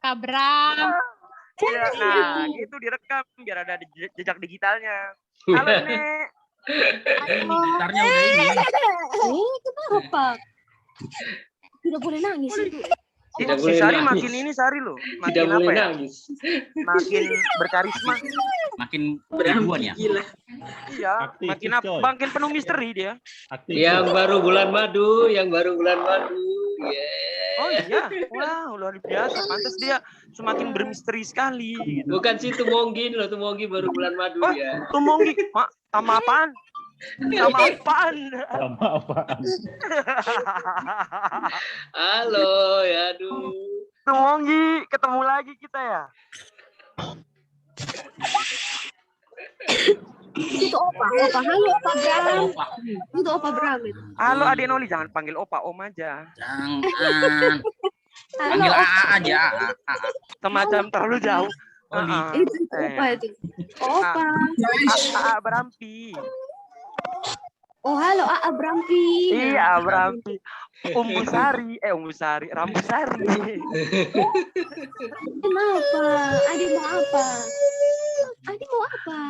Kak Bram. Ya, nah, gitu direkam biar ada jejak digitalnya. Halo, Nek. Gitarnya udah ini. Kenapa? Tidak boleh nangis itu. Tidak boleh Sari nangis. makin ini Sari loh. Makin Tidak boleh apa ya? nangis. Makin berkarisma. Makin ribuan ya. Gila. Iya, Aktif, makin coy. makin penuh misteri dia. Aktif. Yang baru bulan madu, yang baru bulan madu. Yeah. Oh iya, wow luar biasa. Pantas dia semakin bermisteri sekali. Gitu. Bukan sih Tumonggi loh, Tumonggi baru bulan madu Oh, ya. Tumonggi, Mak, sama apaan? Sama apaan? Sama apaan? Halo, ya aduh. Tumonggi, ketemu lagi kita ya. Itu Opa. Halo Opa Bram. Opa. Itu Opa Bram itu. Halo Adik Noli, jangan panggil Opa, Om aja. Jangan. Halo Panggil Opa. AA aja. AA. Semacam terlalu jauh. Oli. Itu Opa itu. Opa. AA Berampi. Oh halo AA Brampi. Iya, Berampi. Umbu Sari, Rambu Sari. Kenapa? Adik mau apa? Adik mau apa?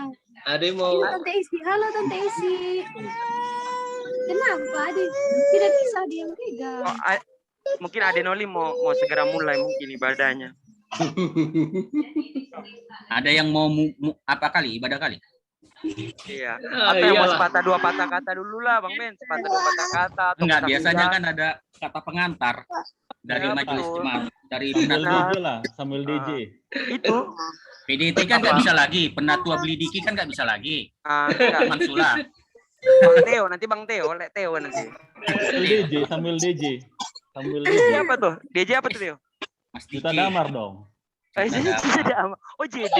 Ade mau Ini Tante Esi. Halo Tante Esi. Kenapa Adik? Tidak bisa diam pegang. Oh, mungkin Adik Noli mau segera mulai mungkin ibadahnya. Ada yang mau apa kali? Ibadah kali? Iya. Atau yang mau iyalah. sepatah dua patah kata dulu lah, Bang Ben. Sepatah dua patah kata. atau Enggak, patah biasanya tiga. kan ada kata pengantar dari Ya, majelis betul. jemaat, dari Sambil penatua. DJ lah, sambil DJ. Itu. PDT kan nggak bisa lagi, penatua Belidiki kan nggak bisa lagi. Enggak. Mansula. Bang Teo, nanti Bang Teo, Lek Teo nanti. Sambil DJ. Sambil DJ DJ. apa tuh? DJ apa tuh, Teo? Mas Kita Diki. damar dong. Oh, JD.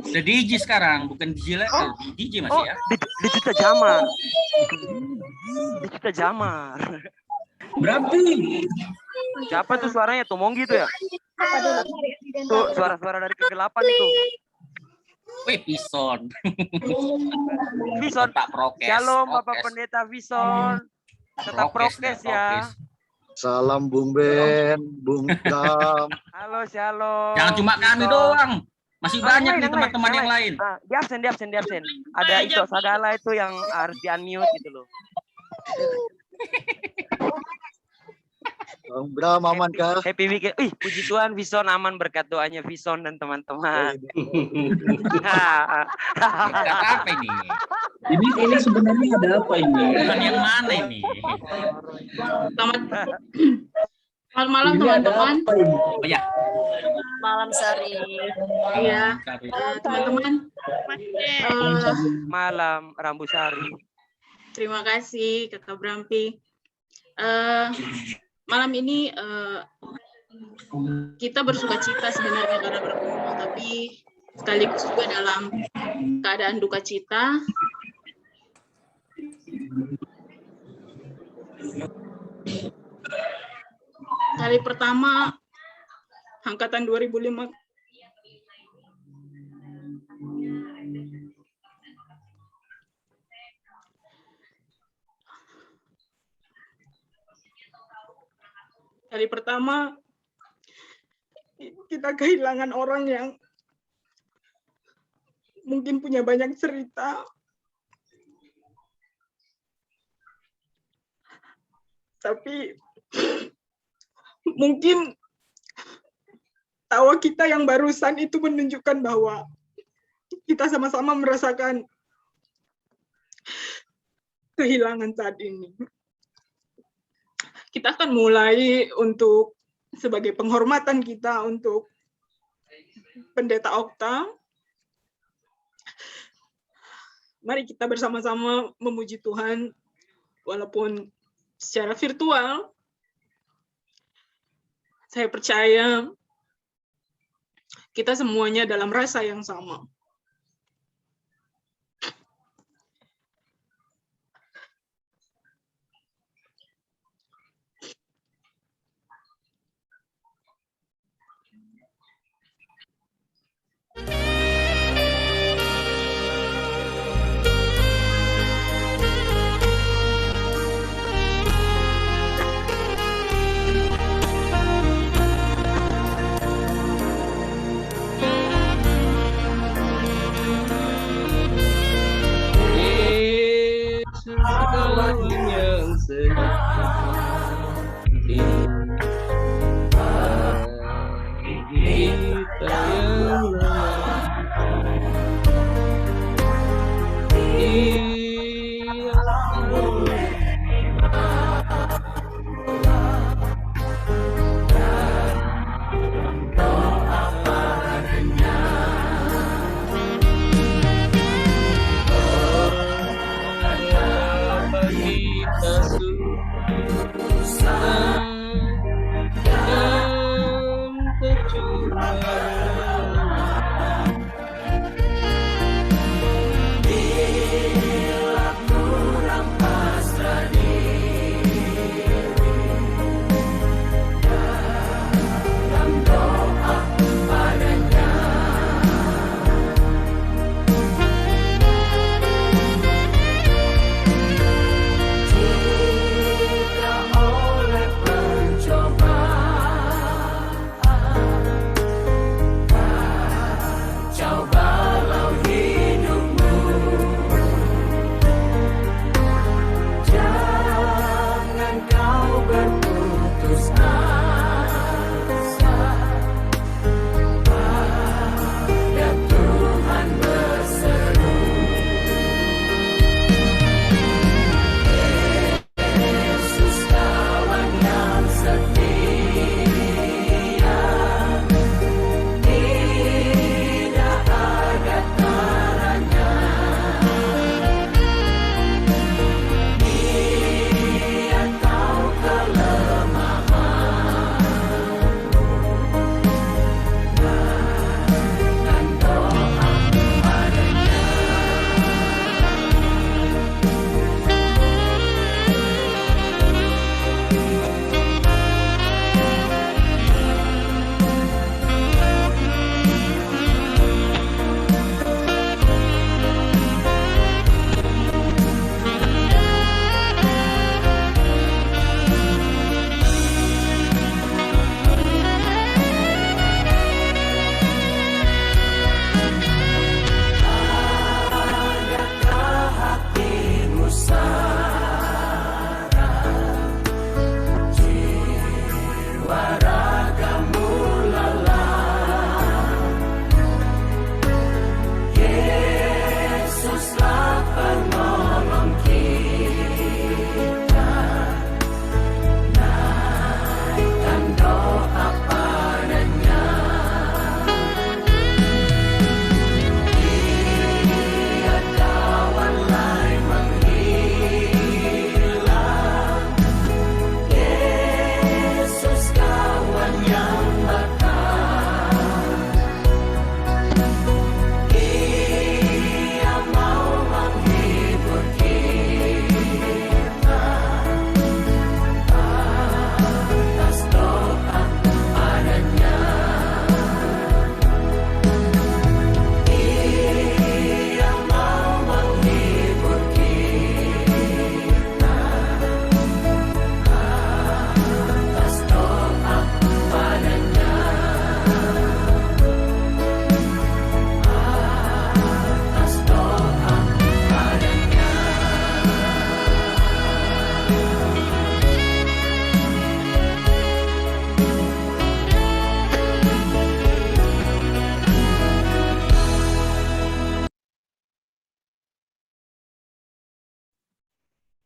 Udah DJ sekarang, bukan DJ lagi. DJ masih Oh, ya. Digital Jamar. Digital Jamar. berarti Siapa tuh suaranya? Tumonggi tuh ya? Apa dulu? Tuh suara-suara dari kegelapan itu. Wih, Pison. Vison. Tak prokes. Shalom Bapak prokes. Pendeta Vison. Tetap prokes ya. Salam Bung Ben, Bung Bram. Halo, shalom. Jangan cuma kami Vison. doang. Masih Ah, banyak yang nih lain, teman-teman yang lain. Di absen. Ada Ito Sagala itu yang harus di-unmute gitu loh. Bung Bram aman kah? Happy weekend. Puji Tuhan Vison aman berkat doanya Vison dan teman-teman. Berkat apa ini? Ini sebenarnya ada apa ini? Bukan yang mana ini? Selamat malam Ini ada teman-teman. apa ini? Oh ya. Malam Sari. Iya, teman-teman. Malam Rambusari. Terima kasih Kakak Brampi. Malam ini kita bersukacita sebenarnya karena berkumpul, tapi sekaligus juga dalam keadaan duka cita. Kali pertama angkatan 2005 kita kehilangan orang yang mungkin punya banyak cerita. Tapi mungkin tawa kita yang barusan itu menunjukkan bahwa kita sama-sama merasakan kehilangan saat ini. Kita akan mulai untuk sebagai penghormatan kita untuk Pendeta Okta. Mari kita bersama-sama memuji Tuhan walaupun secara virtual. Saya percaya kita semuanya dalam rasa yang sama.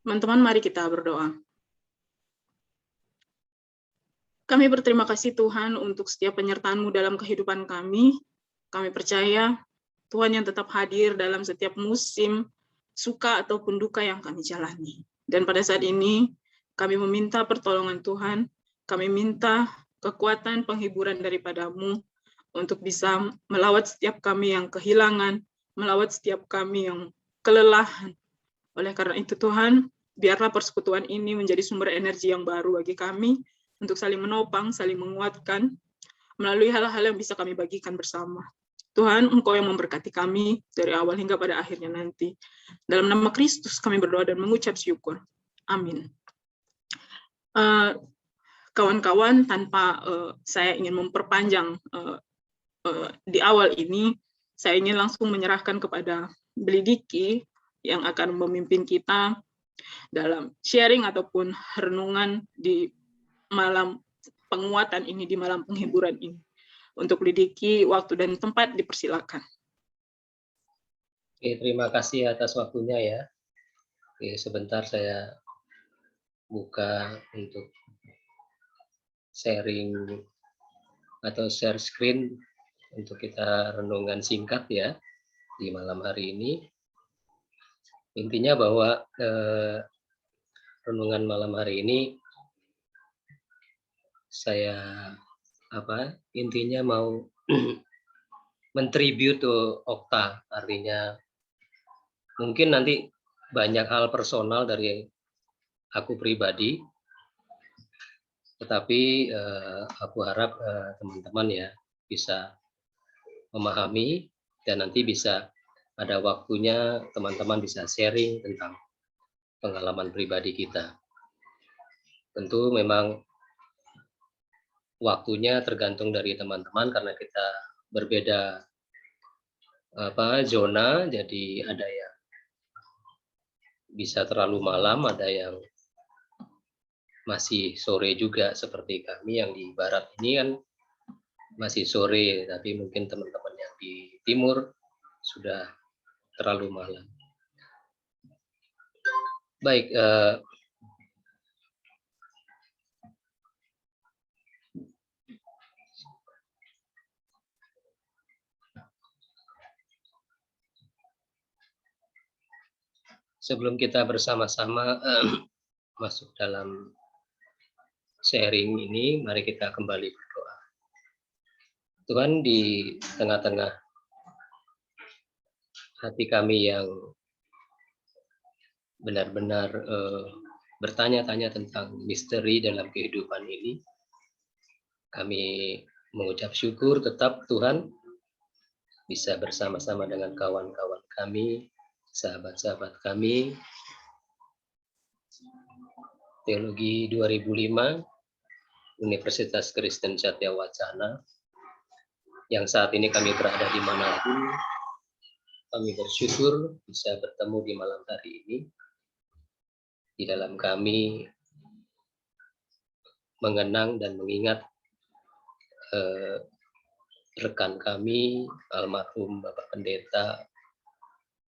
Teman-teman, mari kita berdoa. Kami berterima kasih Tuhan untuk setiap penyertaan-Mu dalam kehidupan kami. Kami percaya Tuhan yang tetap hadir dalam setiap musim suka ataupun duka yang kami jalani. Dan pada saat ini, kami meminta pertolongan Tuhan, kami minta kekuatan penghiburan daripada-Mu untuk bisa melawat setiap kami yang kehilangan, melawat setiap kami yang kelelahan. Oleh karena itu Tuhan, biarlah persekutuan ini menjadi sumber energi yang baru bagi kami, untuk saling menopang, saling menguatkan, melalui hal-hal yang bisa kami bagikan bersama. Tuhan, Engkau yang memberkati kami dari awal hingga pada akhirnya nanti. Dalam nama Kristus kami berdoa dan mengucap syukur. Amin. Kawan-kawan, tanpa saya ingin memperpanjang di awal ini, saya ingin langsung menyerahkan kepada Beli Diki yang akan memimpin kita dalam sharing ataupun renungan di malam penguatan ini, di malam penghiburan ini. Untuk Beli Diki, waktu dan tempat dipersilakan. Oke, terima kasih atas waktunya ya. Oke, sebentar saya buka untuk sharing atau share screen untuk kita renungan singkat ya di malam hari ini. Intinya bahwa renungan malam hari ini saya intinya mau mentribute Okta, artinya mungkin nanti banyak hal personal dari aku pribadi, tetapi aku harap teman-teman ya bisa memahami dan nanti bisa ada waktunya teman-teman bisa sharing tentang pengalaman pribadi kita. Tentu memang waktunya tergantung dari teman-teman karena kita berbeda zona, jadi ada yang bisa terlalu malam, ada yang masih sore juga seperti kami yang di barat ini kan masih sore, tapi mungkin teman-teman yang di timur sudah terlalu malam. Baik, sebelum kita bersama-sama masuk dalam sharing ini, mari kita kembali berdoa. Tuhan, di tengah-tengah hati kami yang benar-benar bertanya-tanya tentang misteri dalam kehidupan ini, kami mengucap syukur tetap Tuhan bisa bersama-sama dengan kawan-kawan kami, sahabat-sahabat kami, Teologi 2005, Universitas Kristen Satya Wacana, yang saat ini kami berada di manapun, kami bersyukur bisa bertemu di malam hari ini. Di dalam kami mengenang dan mengingat rekan kami, almarhum Bapak Pendeta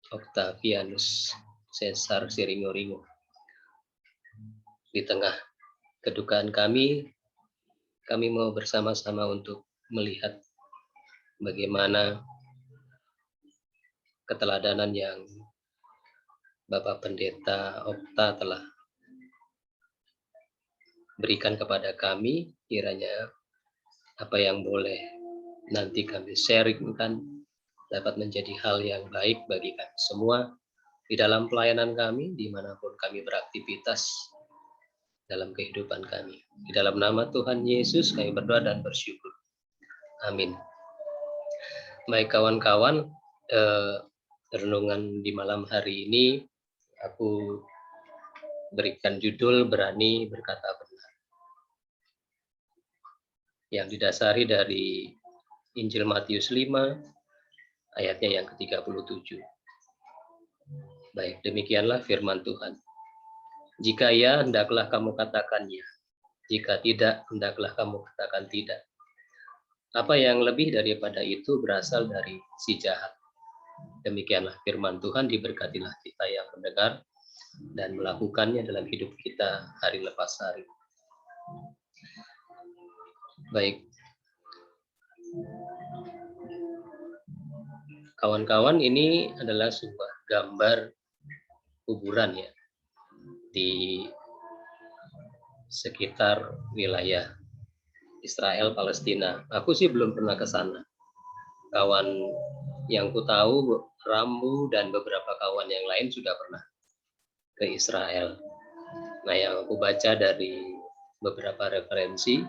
Octavianus Cesar Siringo-Ringo. Di tengah kedukaan kami mau bersama-sama untuk melihat bagaimana keteladanan yang Bapak Pendeta Okta telah berikan kepada kami, kiranya apa yang boleh nanti kami sharingkan dapat menjadi hal yang baik bagi kami semua di dalam pelayanan kami, dimanapun kami beraktivitas dalam kehidupan kami. Di dalam nama Tuhan Yesus kami berdoa dan bersyukur. Amin. Baik kawan-kawan, renungan di malam hari ini aku berikan judul Berani Berkata Benar, yang didasari dari Injil Matius 5 ayatnya yang ke-37. Baik, demikianlah firman Tuhan. Jika ya, hendaklah kamu katakan ya. Jika tidak, hendaklah kamu katakan tidak. Apa yang lebih daripada itu berasal dari si jahat. Demikianlah firman Tuhan, diberkatilah kita yang mendengar. dan melakukannya dalam hidup kita hari lepas hari. Baik. Kawan-kawan, ini adalah sebuah gambar kuburan ya di sekitar wilayah Israel Palestina. Aku sih belum pernah ke sana. Kawan yang ku tahu, Rambu dan beberapa kawan yang lain sudah pernah ke Israel. Nah, yang aku baca dari beberapa referensi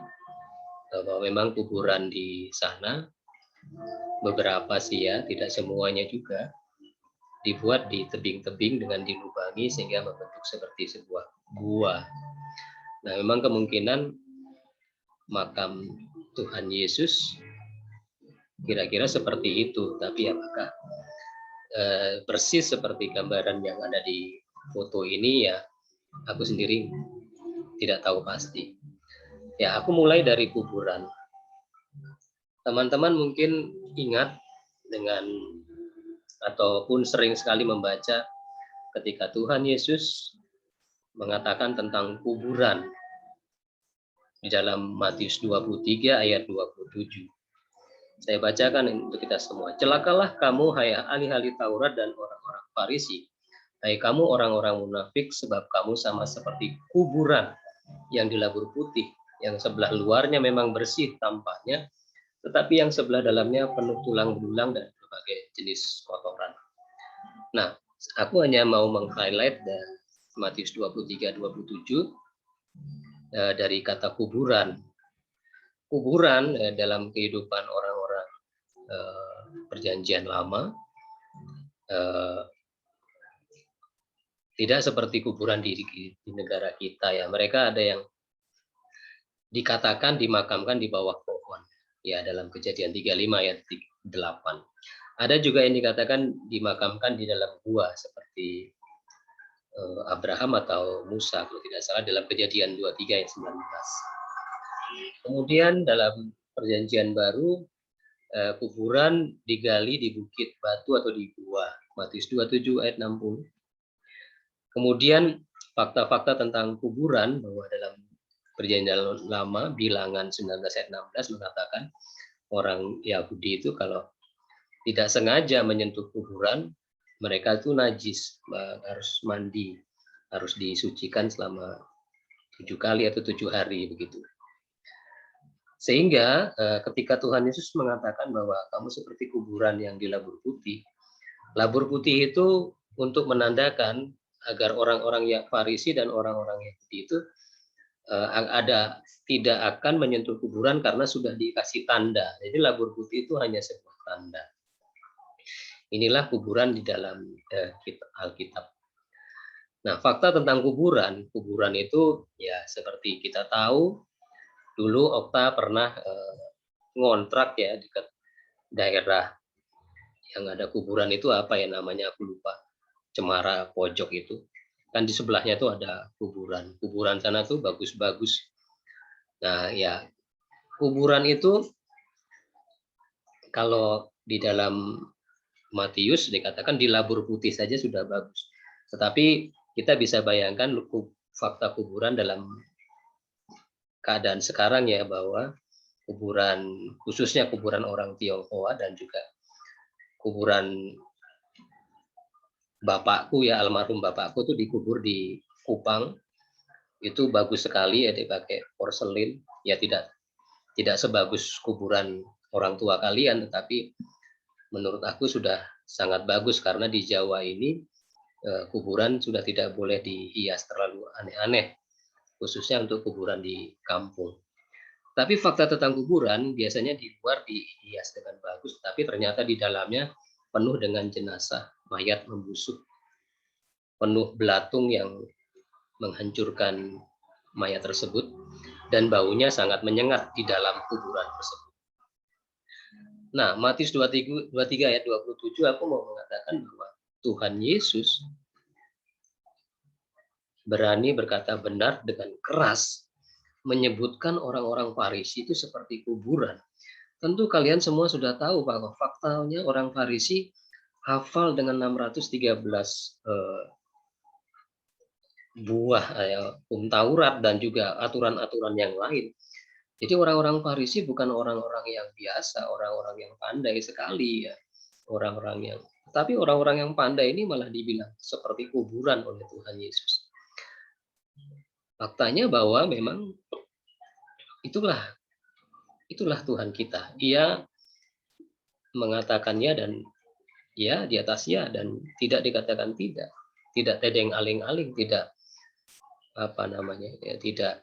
bahwa memang kuburan di sana beberapa sih ya, tidak semuanya juga, dibuat di tebing-tebing dengan dilubangi sehingga membentuk seperti sebuah gua. Nah, memang kemungkinan makam Tuhan Yesus kira-kira seperti itu, tapi apakah persis seperti gambaran yang ada di foto ini, ya aku sendiri tidak tahu pasti. Ya, aku mulai dari kuburan. Teman-teman mungkin ingat dengan ataupun sering sekali membaca ketika Tuhan Yesus mengatakan tentang kuburan di dalam Matius 23 ayat 27. Saya bacakan untuk kita semua. Celakalah kamu, hai ahli-ahli Taurat dan orang-orang Farisi, hai kamu orang-orang munafik, sebab kamu sama seperti kuburan yang dilabur putih, yang sebelah luarnya memang bersih tampaknya, tetapi yang sebelah dalamnya penuh tulang belulang dan berbagai jenis kotoran. Nah, aku hanya mau meng-highlight dari Matius 23-27 dari kata kuburan. Kuburan dalam kehidupan orang-orang perjanjian lama tidak seperti kuburan di negara kita ya. Mereka ada yang dikatakan dimakamkan di bawah pohon ya, dalam Kejadian 35 ayat 8. Ada juga yang dikatakan dimakamkan di dalam gua seperti Abraham atau Musa kalau tidak salah dalam Kejadian 23 ayat 19. Kemudian dalam Perjanjian Baru kuburan digali di bukit batu atau di gua, Matius 27 ayat 60. Kemudian fakta-fakta tentang kuburan bahwa dalam Perjanjian Lama Bilangan 19 ayat 16 mengatakan orang Yahudi itu kalau tidak sengaja menyentuh kuburan, mereka itu najis, harus mandi, harus disucikan selama 7 kali atau 7 hari begitu. Sehingga ketika Tuhan Yesus mengatakan bahwa kamu seperti kuburan yang dilabur putih, labur putih itu untuk menandakan agar orang-orang yang Farisi dan orang-orang Yahudi itu tidak akan menyentuh kuburan karena sudah dikasih tanda. Jadi labur putih itu hanya sebuah tanda. Inilah kuburan di dalam Alkitab. Nah, fakta tentang kuburan itu ya seperti kita tahu, dulu Okta pernah ngontrak ya dekat daerah yang ada kuburan itu apa ya namanya, aku lupa, Cemara Pojok itu. Kan di sebelahnya itu ada kuburan. Kuburan sana tuh bagus-bagus. Nah, ya kuburan itu kalau di dalam Matius dikatakan dilabur putih saja sudah bagus. Tetapi kita bisa bayangkan fakta kuburan dalam keadaan sekarang ya, bahwa kuburan khususnya kuburan orang Tionghoa dan juga kuburan bapakku ya, almarhum bapakku tuh dikubur di Kupang. Itu bagus sekali ya, dipakai porselin. Ya tidak sebagus kuburan orang tua kalian, tetapi menurut aku sudah sangat bagus karena di Jawa ini kuburan sudah tidak boleh dihias terlalu aneh-aneh, khususnya untuk kuburan di kampung. Tapi fakta tentang kuburan biasanya di luar dihias dengan bagus, tapi ternyata di dalamnya penuh dengan jenazah, mayat membusuk, penuh belatung yang menghancurkan mayat tersebut, dan baunya sangat menyengat di dalam kuburan tersebut. Nah, Matius 23 ayat 27 aku mau mengatakan bahwa Tuhan Yesus berani berkata benar dengan keras menyebutkan orang-orang Farisi itu seperti kuburan. Tentu kalian semua sudah tahu bahwa faktanya orang Farisi hafal dengan 613 buah Taurat dan juga aturan-aturan yang lain. Jadi orang-orang Farisi bukan orang-orang yang biasa, orang-orang yang pandai sekali ya. Tapi orang-orang yang pandai ini malah dibilang seperti kuburan oleh Tuhan Yesus. Faktanya bahwa memang itulah Tuhan kita. Ia mengatakannya dan ya di atasnya dan tidak dikatakan tidak tedeng aling-aling, tidak tidak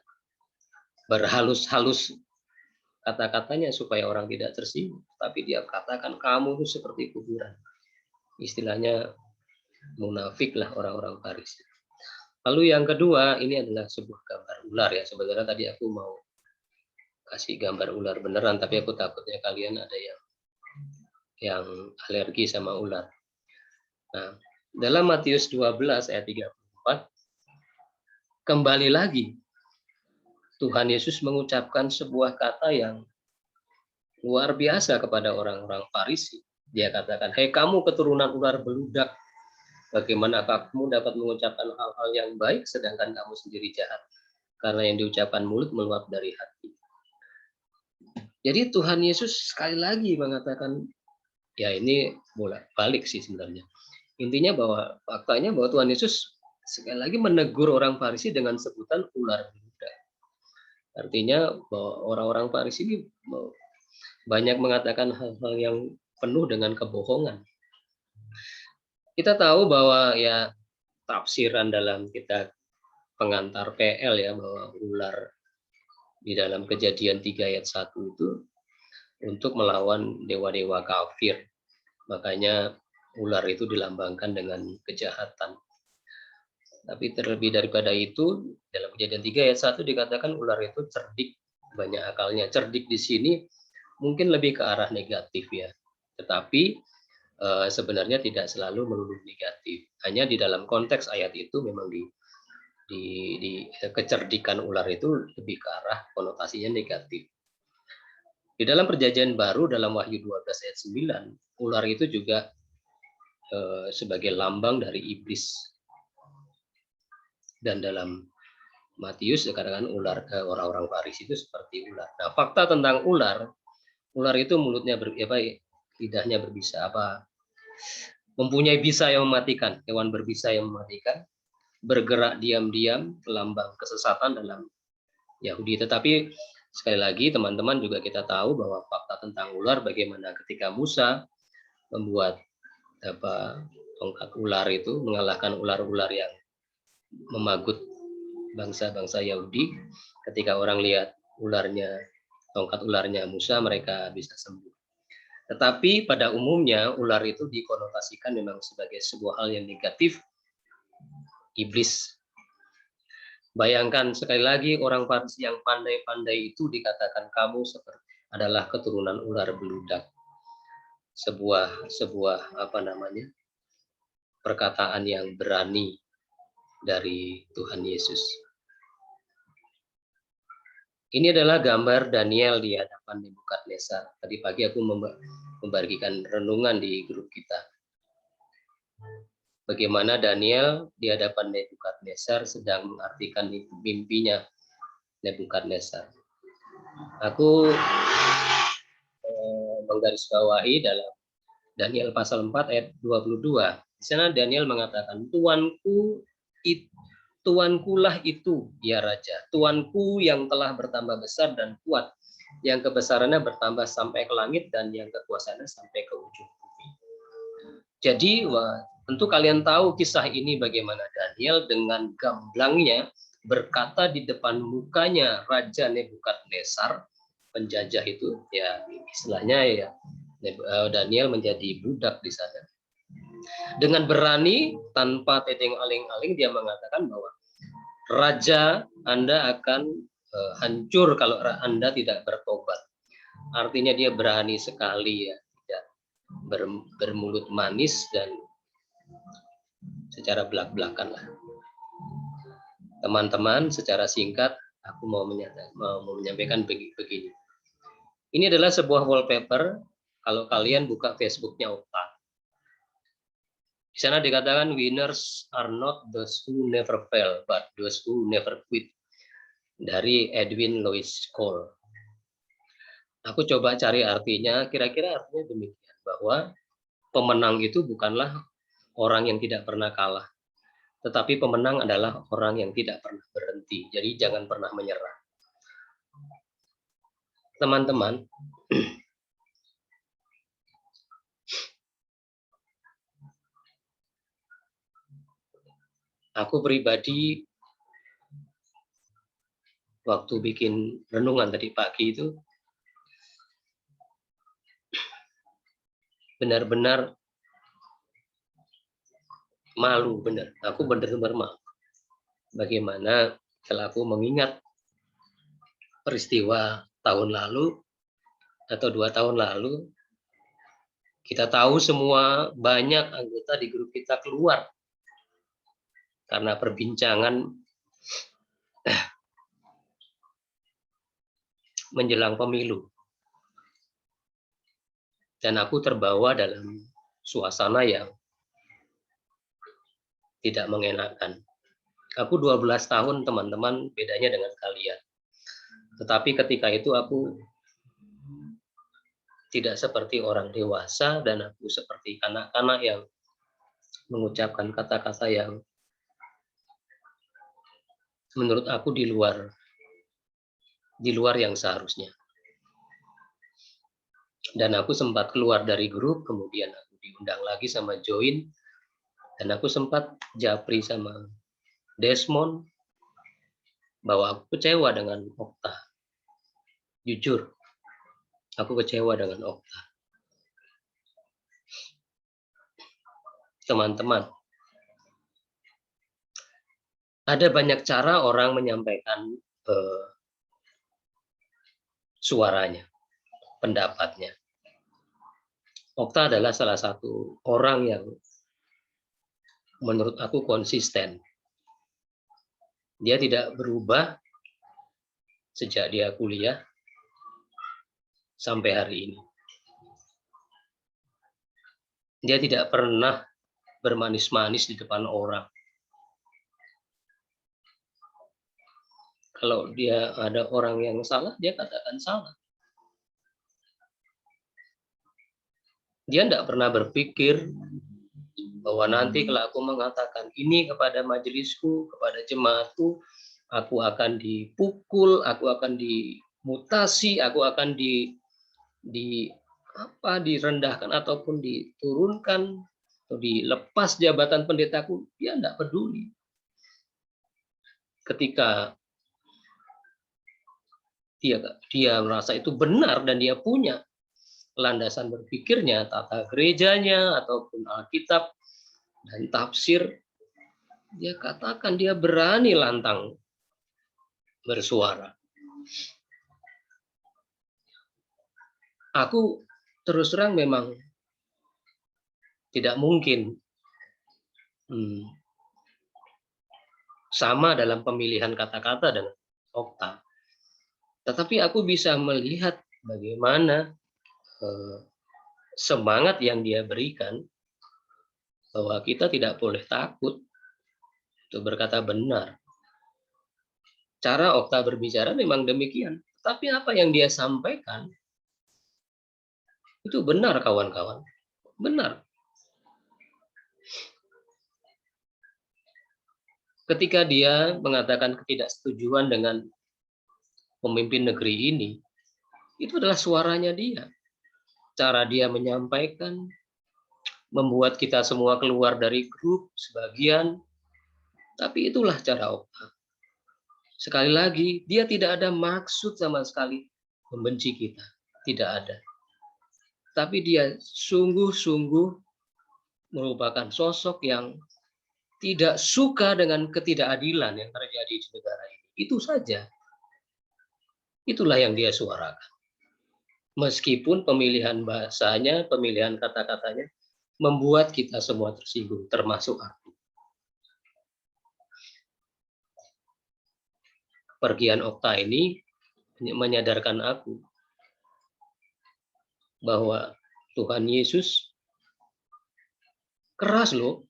berhalus-halus kata-katanya supaya orang tidak tersinggung, tapi dia katakan kamu itu seperti kuburan. Istilahnya munafik lah orang-orang Farisi. Lalu yang kedua, ini adalah sebuah gambar ular ya. Sebenarnya tadi aku mau kasih gambar ular beneran, tapi aku takutnya kalian ada yang alergi sama ular. Nah, dalam Matius 12 ayat 34, kembali lagi Tuhan Yesus mengucapkan sebuah kata yang luar biasa kepada orang-orang Farisi. Dia katakan, "Hei kamu keturunan ular beludak, bagaimana kamu dapat mengucapkan hal-hal yang baik sedangkan kamu sendiri jahat? Karena yang diucapkan mulut meluap dari hati." Jadi Tuhan Yesus sekali lagi mengatakan, ya ini bolak-balik sih sebenarnya. Intinya faktanya bahwa Tuhan Yesus sekali lagi menegur orang Farisi dengan sebutan ular beludak. Artinya bahwa orang-orang Farisi ini banyak mengatakan hal-hal yang penuh dengan kebohongan. Kita tahu bahwa ya tafsiran dalam kitab pengantar PL ya, bahwa ular di dalam Kejadian 3 ayat 1 itu untuk melawan dewa-dewa kafir. Makanya ular itu dilambangkan dengan kejahatan. Tapi terlebih daripada itu, dalam Kejadian 3 ayat 1 dikatakan ular itu cerdik, banyak akalnya. Cerdik di sini mungkin lebih ke arah negatif ya. Tetapi sebenarnya tidak selalu melulu negatif. Hanya di dalam konteks ayat itu memang di kecerdikan ular itu lebih ke arah konotasinya negatif. Di dalam Perjanjian Baru dalam Wahyu 12 ayat 9, ular itu juga sebagai lambang dari iblis. Dan dalam Matius dikatakan orang-orang Farisi itu seperti ular. Nah, fakta tentang ular itu mulutnya lidahnya berbisa, mempunyai bisa yang mematikan, hewan berbisa yang mematikan, bergerak diam-diam, lambang kesesatan dalam Yahudi. Tetapi sekali lagi teman-teman juga kita tahu bahwa fakta tentang ular bagaimana ketika Musa membuat tongkat ular itu mengalahkan ular-ular yang memagut bangsa-bangsa Yahudi. Ketika orang lihat tongkat ularnya Musa, mereka bisa sembuh. Tetapi pada umumnya ular itu dikonotasikan memang sebagai sebuah hal yang negatif, iblis. Bayangkan sekali lagi orang Farisi yang pandai-pandai itu dikatakan kamu adalah keturunan ular beludak. Sebuah perkataan yang berani dari Tuhan Yesus. Ini adalah gambar Daniel di hadapan Nebukadnezar. Tadi pagi aku membagikan renungan di grup kita. Bagaimana Daniel di hadapan Nebukadnezar sedang mengartikan mimpinya Nebukadnezar. Aku menggarisbawahi dalam Daniel pasal 4 ayat 22. Di sana Daniel mengatakan, Tuankulah itu, ya Raja, Tuanku yang telah bertambah besar dan kuat, yang kebesarannya bertambah sampai ke langit dan yang kekuasaannya sampai ke ujung bumi. Jadi, tentu kalian tahu kisah ini bagaimana Daniel dengan gamblangnya berkata di depan mukanya Raja Nebukadnezar, penjajah itu, ya istilahnya ya Daniel menjadi budak di sana. Dengan berani tanpa tedeng aling-aling dia mengatakan bahwa Raja Anda akan hancur kalau Anda tidak bertobat. Artinya dia berani sekali ya, tidak bermulut manis dan secara belak-belakan lah. Teman-teman, secara singkat aku mau menyampaikan begini. Ini adalah sebuah wallpaper kalau kalian buka Facebooknya Okta. Di sana dikatakan winners are not those who never fail, but those who never quit. Dari Edwin Louis Cole. Aku coba cari artinya, kira-kira artinya demikian, bahwa pemenang itu bukanlah orang yang tidak pernah kalah, tetapi pemenang adalah orang yang tidak pernah berhenti. Jadi jangan pernah menyerah. Teman-teman, aku pribadi waktu bikin renungan tadi pagi itu benar-benar malu, benar. Aku benar-benar malu. Bagaimana setelah aku mengingat peristiwa tahun lalu atau 2 tahun lalu, kita tahu semua banyak anggota di grup kita keluar karena perbincangan menjelang pemilu. Dan aku terbawa dalam suasana yang tidak mengenakan. Aku 12 tahun, teman-teman, bedanya dengan kalian. Tetapi ketika itu aku tidak seperti orang dewasa dan aku seperti anak-anak yang mengucapkan kata-kata yang menurut aku di luar yang seharusnya. Dan aku sempat keluar dari grup, kemudian aku diundang lagi sama Join, dan aku sempat japri sama Desmond bahwa aku kecewa dengan Okta. Jujur, aku kecewa dengan Okta. Teman-teman, ada banyak cara orang menyampaikan suaranya, pendapatnya. Okta adalah salah satu orang yang menurut aku konsisten. Dia tidak berubah sejak dia kuliah sampai hari ini. Dia tidak pernah bermanis-manis di depan orang. Kalau dia ada orang yang salah, dia katakan salah. Dia tidak pernah berpikir bahwa nanti kalau aku mengatakan ini kepada majelisku, kepada jemaatku, aku akan dipukul, aku akan dimutasi, aku akan direndahkan ataupun diturunkan atau dilepas jabatan pendetaku. Dia tidak peduli. Ketika dia merasa itu benar dan dia punya landasan berpikirnya, tata gerejanya, ataupun Alkitab dan tafsir, dia katakan, dia berani lantang bersuara. Aku terus terang memang tidak mungkin sama dalam pemilihan kata-kata dengan Okta. Tetapi aku bisa melihat bagaimana semangat yang dia berikan, bahwa kita tidak boleh takut untuk berkata benar. Cara Okta berbicara memang demikian, tapi apa yang dia sampaikan itu benar, kawan-kawan, benar. Ketika dia mengatakan ketidaksetujuan dengan pemimpin negeri ini, itu adalah suaranya dia. Cara dia menyampaikan membuat kita semua keluar dari grup sebagian, tapi itulah cara Okta. Sekali lagi, dia tidak ada maksud sama sekali membenci kita, tidak ada. Tapi dia sungguh-sungguh merupakan sosok yang tidak suka dengan ketidakadilan yang terjadi di negara ini. Itu saja. Itulah yang dia suarakan. Meskipun pemilihan bahasanya, pemilihan kata-katanya membuat kita semua tersinggung, termasuk aku. Kepergian Okta ini menyadarkan aku bahwa Tuhan Yesus keras loh.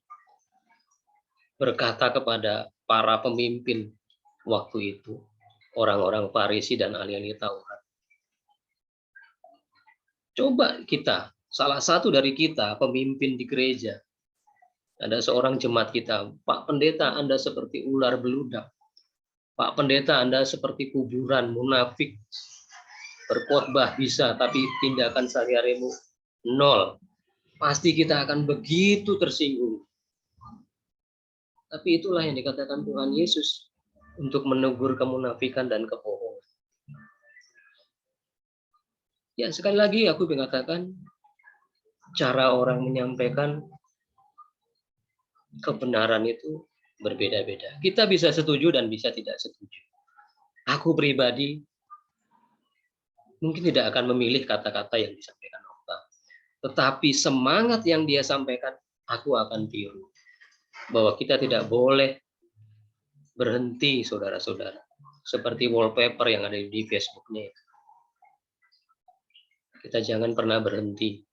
berkata kepada para pemimpin waktu itu, orang-orang Farisi dan ahli-ahli Taurat, coba kita, salah satu dari kita, pemimpin di gereja, ada seorang jemaat kita, Pak Pendeta, Anda seperti ular beludak. Pak Pendeta, Anda seperti kuburan, munafik, berkhotbah bisa, tapi tindakan sehari-harimu nol. Pasti kita akan begitu tersinggung. Tapi itulah yang dikatakan Tuhan Yesus untuk menegur kemunafikan dan kebohongan. Ya, sekali lagi aku mengatakan, cara orang menyampaikan kebenaran itu berbeda-beda. Kita bisa setuju dan bisa tidak setuju. Aku pribadi mungkin tidak akan memilih kata-kata yang disampaikan Okta. Tetapi semangat yang dia sampaikan, aku akan tiru. Bahwa kita tidak boleh berhenti, saudara-saudara. Seperti wallpaper yang ada di Facebook-nya. Kita jangan pernah berhenti.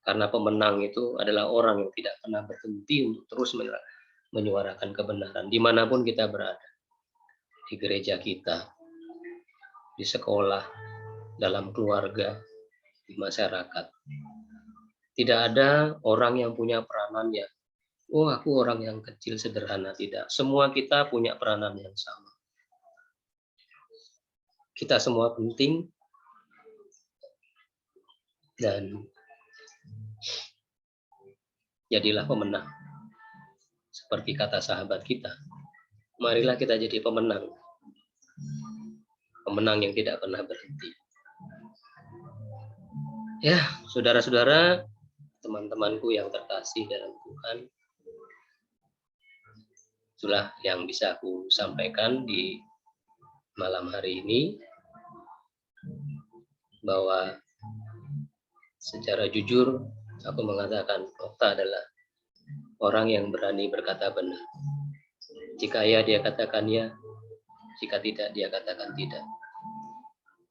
Karena pemenang itu adalah orang yang tidak pernah berhenti untuk terus menyuarakan kebenaran. Dimanapun kita berada. Di gereja kita, di sekolah, dalam keluarga, di masyarakat. Tidak ada orang yang punya peranan yang, oh aku orang yang kecil sederhana. Tidak. Semua kita punya peranan yang sama. Kita semua penting. Dan jadilah pemenang. Seperti kata sahabat kita. Marilah kita jadi pemenang. Pemenang yang tidak pernah berhenti. Ya, saudara-saudara, teman-temanku yang terkasih dalam Tuhan, itulah yang bisa aku sampaikan di malam hari ini, bahwa secara jujur aku mengatakan Okta adalah orang yang berani berkata benar. Jika ya, dia katakan ya. Jika tidak, dia katakan tidak.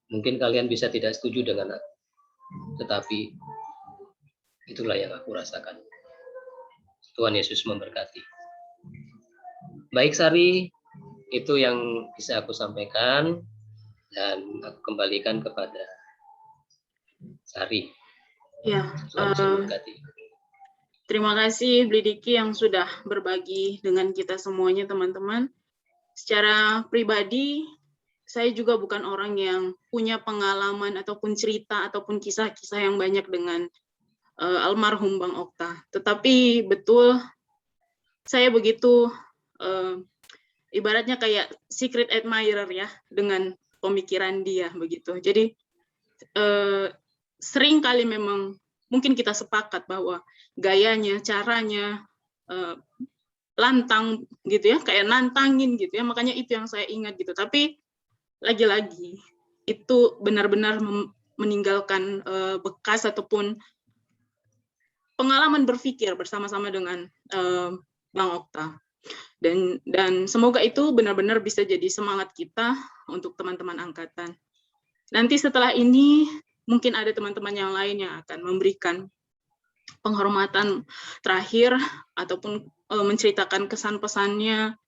Mungkin kalian bisa tidak setuju dengan aku. Tetapi itulah yang aku rasakan. Tuhan Yesus memberkati. Baik Sari, itu yang bisa aku sampaikan. Dan aku kembalikan kepada Sari. Ya, Tuhan Yesus memberkati. terima kasih Blidiki yang sudah berbagi dengan kita semuanya, teman-teman. Secara pribadi, saya juga bukan orang yang punya pengalaman ataupun cerita ataupun kisah-kisah yang banyak dengan almarhum Bang Okta. Tetapi betul, saya begitu ibaratnya kayak secret admirer ya dengan pemikiran dia begitu. Jadi sering kali memang mungkin kita sepakat bahwa gayanya, caranya lantang gitu ya, kayak nantangin gitu ya, makanya itu yang saya ingat gitu. Tapi lagi-lagi itu benar-benar meninggalkan bekas ataupun pengalaman berpikir bersama-sama dengan Bang Okta. Dan semoga itu benar-benar bisa jadi semangat kita untuk teman-teman angkatan. Nanti setelah ini mungkin ada teman-teman yang lain yang akan memberikan penghormatan terakhir ataupun menceritakan kesan-pesannya,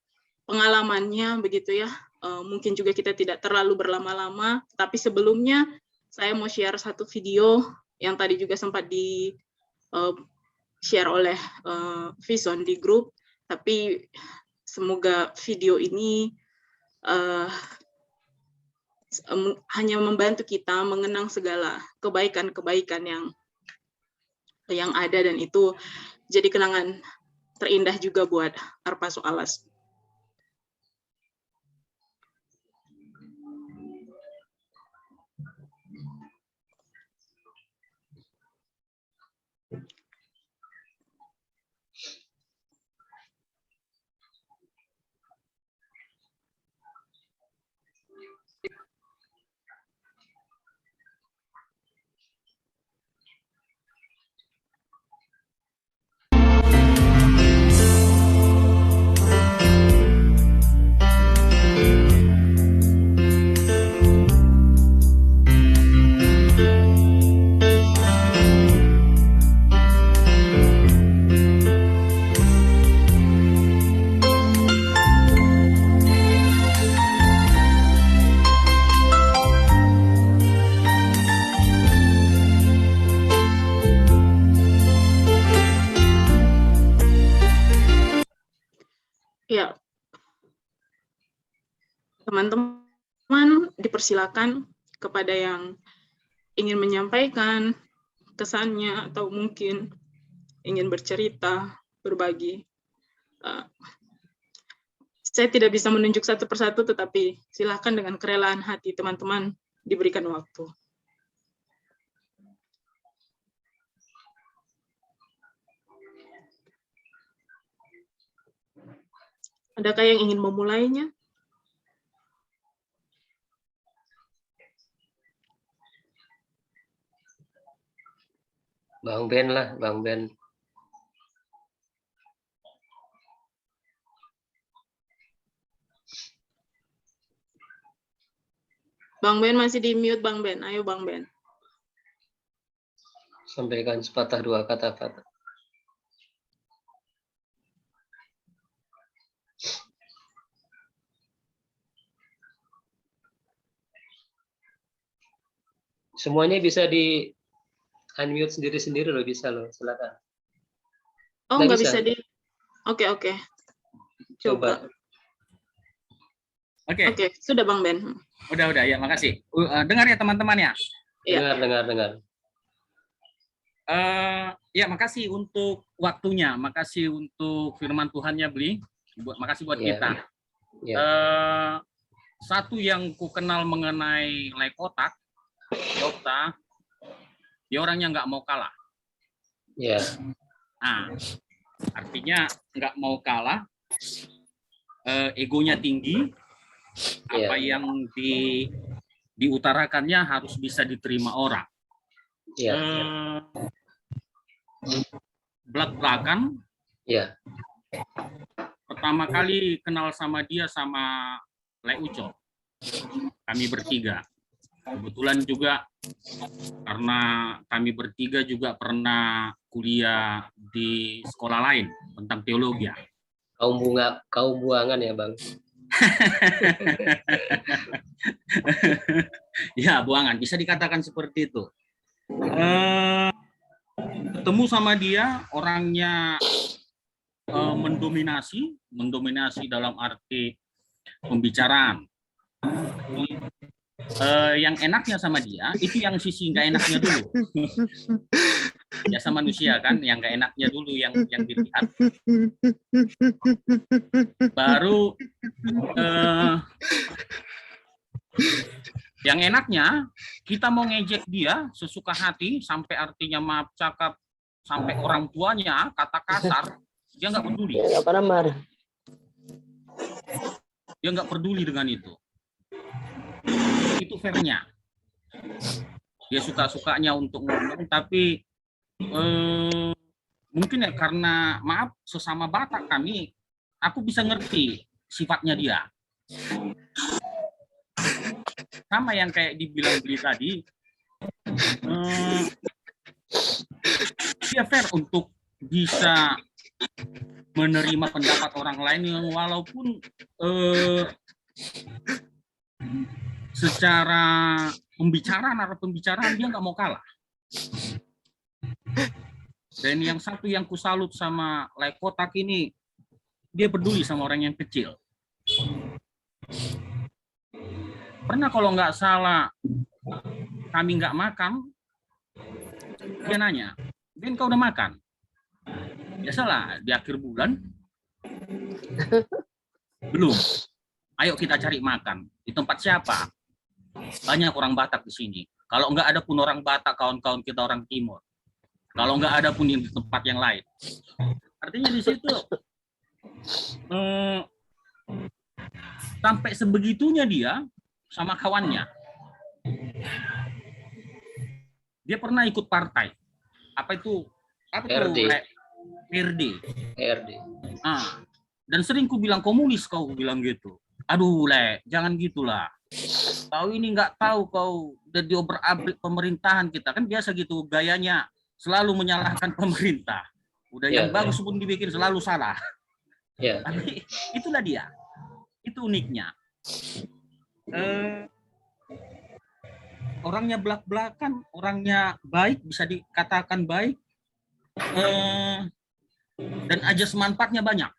pengalamannya begitu ya. Mungkin juga kita tidak terlalu berlama-lama, tapi sebelumnya saya mau share satu video yang tadi juga sempat di share oleh Vison di grup, tapi semoga video ini hanya membantu kita mengenang segala kebaikan-kebaikan yang ada, dan itu jadi kenangan terindah juga buat Arpaso Alas. Teman-teman dipersilakan kepada yang ingin menyampaikan kesannya atau mungkin ingin bercerita, berbagi. Saya tidak bisa menunjuk satu persatu, tetapi silakan dengan kerelaan hati teman-teman diberikan waktu. Adakah yang ingin memulainya? Bang Ben lah, Bang Ben. Bang Ben masih di mute, Bang Ben. Ayo Bang Ben. Sampaikan sepatah dua kata-kata. Semuanya bisa di unmute sendiri-sendiri loh, bisa loh, silakan. Oh, Nggak nggak bisa di... Oke. Coba. Oke, sudah Bang Ben. Udah ya, makasih. Dengar ya teman-teman ya. Iya. Dengar. Ya, makasih untuk waktunya, makasih untuk firman Tuhannya, Bli. Makasih buat Iya. kita. Ya. Satu yang ku kenal mengenai Lekotak, Yokta, dia orangnya nggak mau kalah. Ya. Nah, artinya nggak mau kalah, egonya tinggi, apa yang diutarakannya harus bisa diterima orang. Ya. Belak-belakan. Ya. Pertama kali kenal sama dia sama Le Uco. Kami bertiga. Kebetulan juga karena kami bertiga juga pernah kuliah di sekolah lain tentang teologi. Kaum buangan ya, Bang. Ya, buangan, bisa dikatakan seperti itu. Ketemu sama dia, orangnya mendominasi dalam arti pembicaraan. Yang enaknya sama dia itu yang sisi nggak enaknya dulu. Biasa manusia kan, yang nggak enaknya dulu yang dilihat. Baru yang enaknya kita mau ngejek dia sesuka hati sampai artinya maaf cakap sampai orang tuanya kata kasar, dia nggak peduli. Dia nggak peduli dengan itu. Itu fairnya. Dia suka-sukanya untuk ngomong, tapi mungkin ya karena maaf sesama Batak kami, aku bisa ngerti sifatnya dia. Sama yang kayak dibilang Bli tadi, dia fair untuk bisa menerima pendapat orang lain yang walaupun secara pembicaraan dia nggak mau kalah. Dan yang satu yang kusalut sama Lekotak ini, dia peduli sama orang yang kecil. Pernah kalau nggak salah kami nggak makan, dia nanya, Ben kau udah makan? Biasalah di akhir bulan, belum. Ayo kita cari makan. Di tempat siapa? Banyak orang Batak di sini. Kalau nggak ada pun orang Batak, kawan-kawan kita orang Timur. Kalau nggak ada pun di tempat yang lain. Artinya di situ sampai sebegitunya dia sama kawannya. Dia pernah ikut partai. Apa itu? PRD. Dan sering ku bilang komunis, kau bilang gitu. Aduh, Le, jangan gitulah. Kau ini nggak tahu kau udah diobrak-abrik pemerintahan kita. Kan biasa gitu gayanya, selalu menyalahkan pemerintah. Udah yang bagus pun dibikin selalu salah. Tapi itulah dia. Itu uniknya. Orangnya belak-belakan, orangnya baik, bisa dikatakan baik. Dan ajas manfaatnya banyak.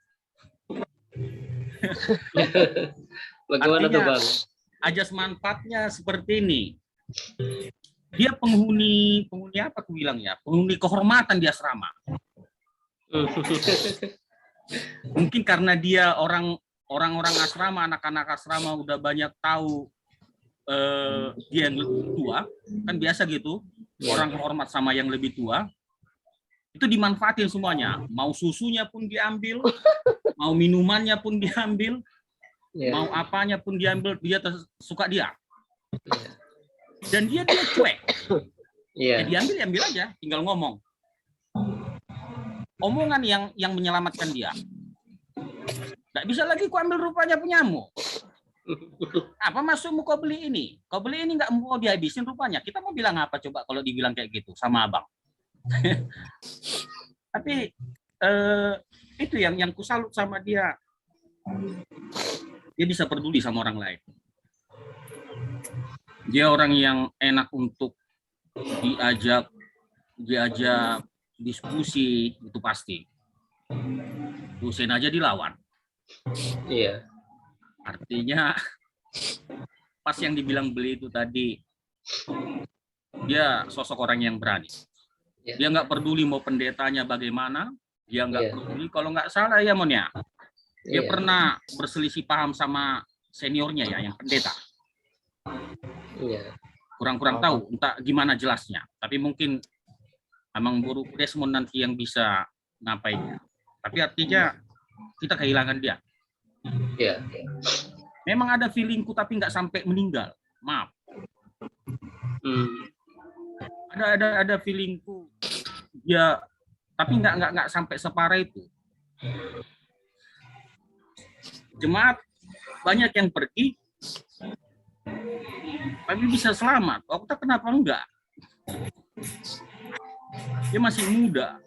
Bagaimana tuh, Artinya, Bang? ajas manfaatnya seperti ini. Dia penghuni apa aku bilang ya? Penghuni kehormatan di asrama. Mungkin karena dia orang-orang asrama, anak-anak asrama udah banyak tahu dia yang lebih tua, kan biasa gitu. Orang hormat sama yang lebih tua. Itu dimanfaatin semuanya. Mau susunya pun diambil, mau minumannya pun diambil, mau apanya pun diambil, dia suka dia. Dan dia cuek. Ya diambil aja, tinggal ngomong. Omongan yang menyelamatkan dia. Nggak bisa lagi ku ambil rupanya punyamu. Apa maksudmu kau beli ini? Kau beli ini nggak mau dihabisin rupanya. Kita mau bilang apa coba kalau dibilang kayak gitu sama abang? Tapi itu yang ku salut sama dia. Dia bisa peduli sama orang lain. Dia orang yang enak untuk diajak diskusi, itu pasti. Dosen aja dilawan. Iya. Artinya pas yang dibilang beli itu tadi, dia sosok orang yang berani. Dia nggak peduli mau pendetanya bagaimana, dia nggak peduli. Kalau nggak salah ya Monia, dia pernah berselisih paham sama seniornya ya, yang pendeta. Kurang tahu entah gimana jelasnya, tapi mungkin emang Guru Desmond nanti yang bisa ngapainnya. Tapi artinya kita kehilangan dia. Memang ada feelingku tapi nggak sampai meninggal, maaf. Ada feelingku dia, tapi nggak sampai separah itu. Jemaat banyak yang pergi tapi bisa selamat. Okta kenapa enggak? Dia masih muda,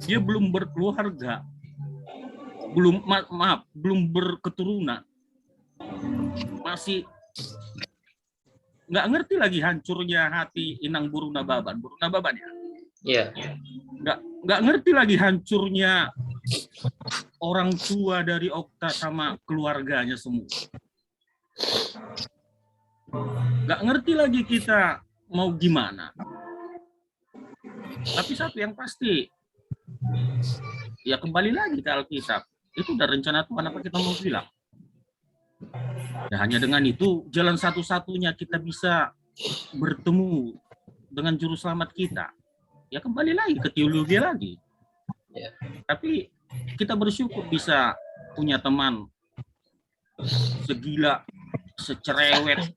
dia belum berkeluarga, belum berketurunan, masih nggak ngerti lagi hancurnya hati Inang Buruna Baban ya. Nggak ngerti lagi hancurnya orang tua dari Okta sama keluarganya semua. Nggak ngerti lagi kita mau gimana. Tapi satu yang pasti, ya kembali lagi ke Alkitab. Itu udah rencana Tuhan, apa kita mau bilang? Ya hanya dengan itu jalan satu-satunya kita bisa bertemu dengan juru selamat kita. Ya kembali lagi ke teologi lagi. Tapi kita bersyukur bisa punya teman segila, secerewet,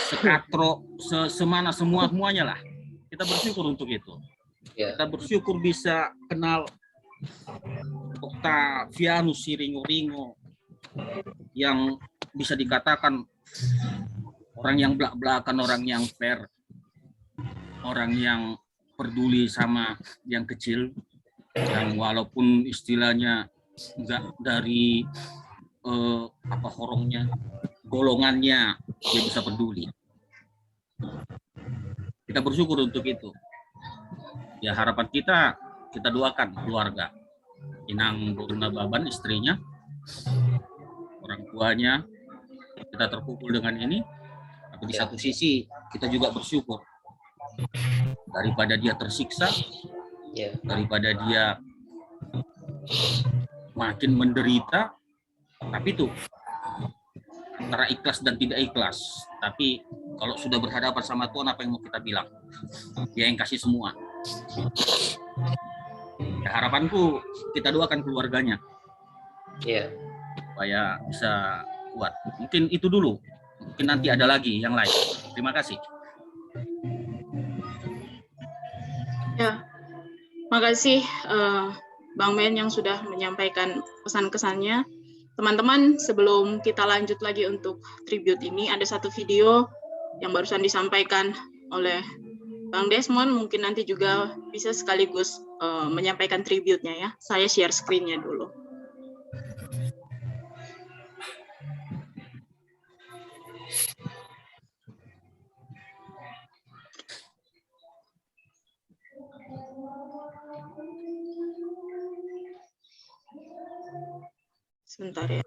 sekatro, semana semuanya lah. Kita bersyukur untuk itu. Kita bersyukur bisa kenal Octavianus Siringo-ringo yang bisa dikatakan orang yang belak-belakan, orang yang fair, orang yang peduli sama yang kecil, yang walaupun istilahnya enggak dari horongnya, golongannya, dia bisa peduli. Kita bersyukur untuk itu. Ya harapan kita doakan keluarga Inang Buruna Baban, istrinya, orang tuanya, kita terpukul dengan ini. Tapi di satu sisi kita juga bersyukur daripada dia tersiksa, daripada dia makin menderita. Tapi itu antara ikhlas dan tidak ikhlas. Tapi kalau sudah berhadapan sama Tuhan, apa yang mau kita bilang? Dia yang kasih semua. Ya, harapanku kita doakan keluarganya. Supaya bisa kuat. Mungkin itu dulu. Mungkin nanti ada lagi yang lain. Terima kasih. Ya, makasih Bang Ben yang sudah menyampaikan pesan-kesannya. Teman-teman, sebelum kita lanjut lagi untuk tribute ini, ada satu video yang barusan disampaikan oleh Bang Desmond, mungkin nanti juga bisa sekaligus menyampaikan tribute-nya ya. Saya share screen-nya dulu. Sebentar ya.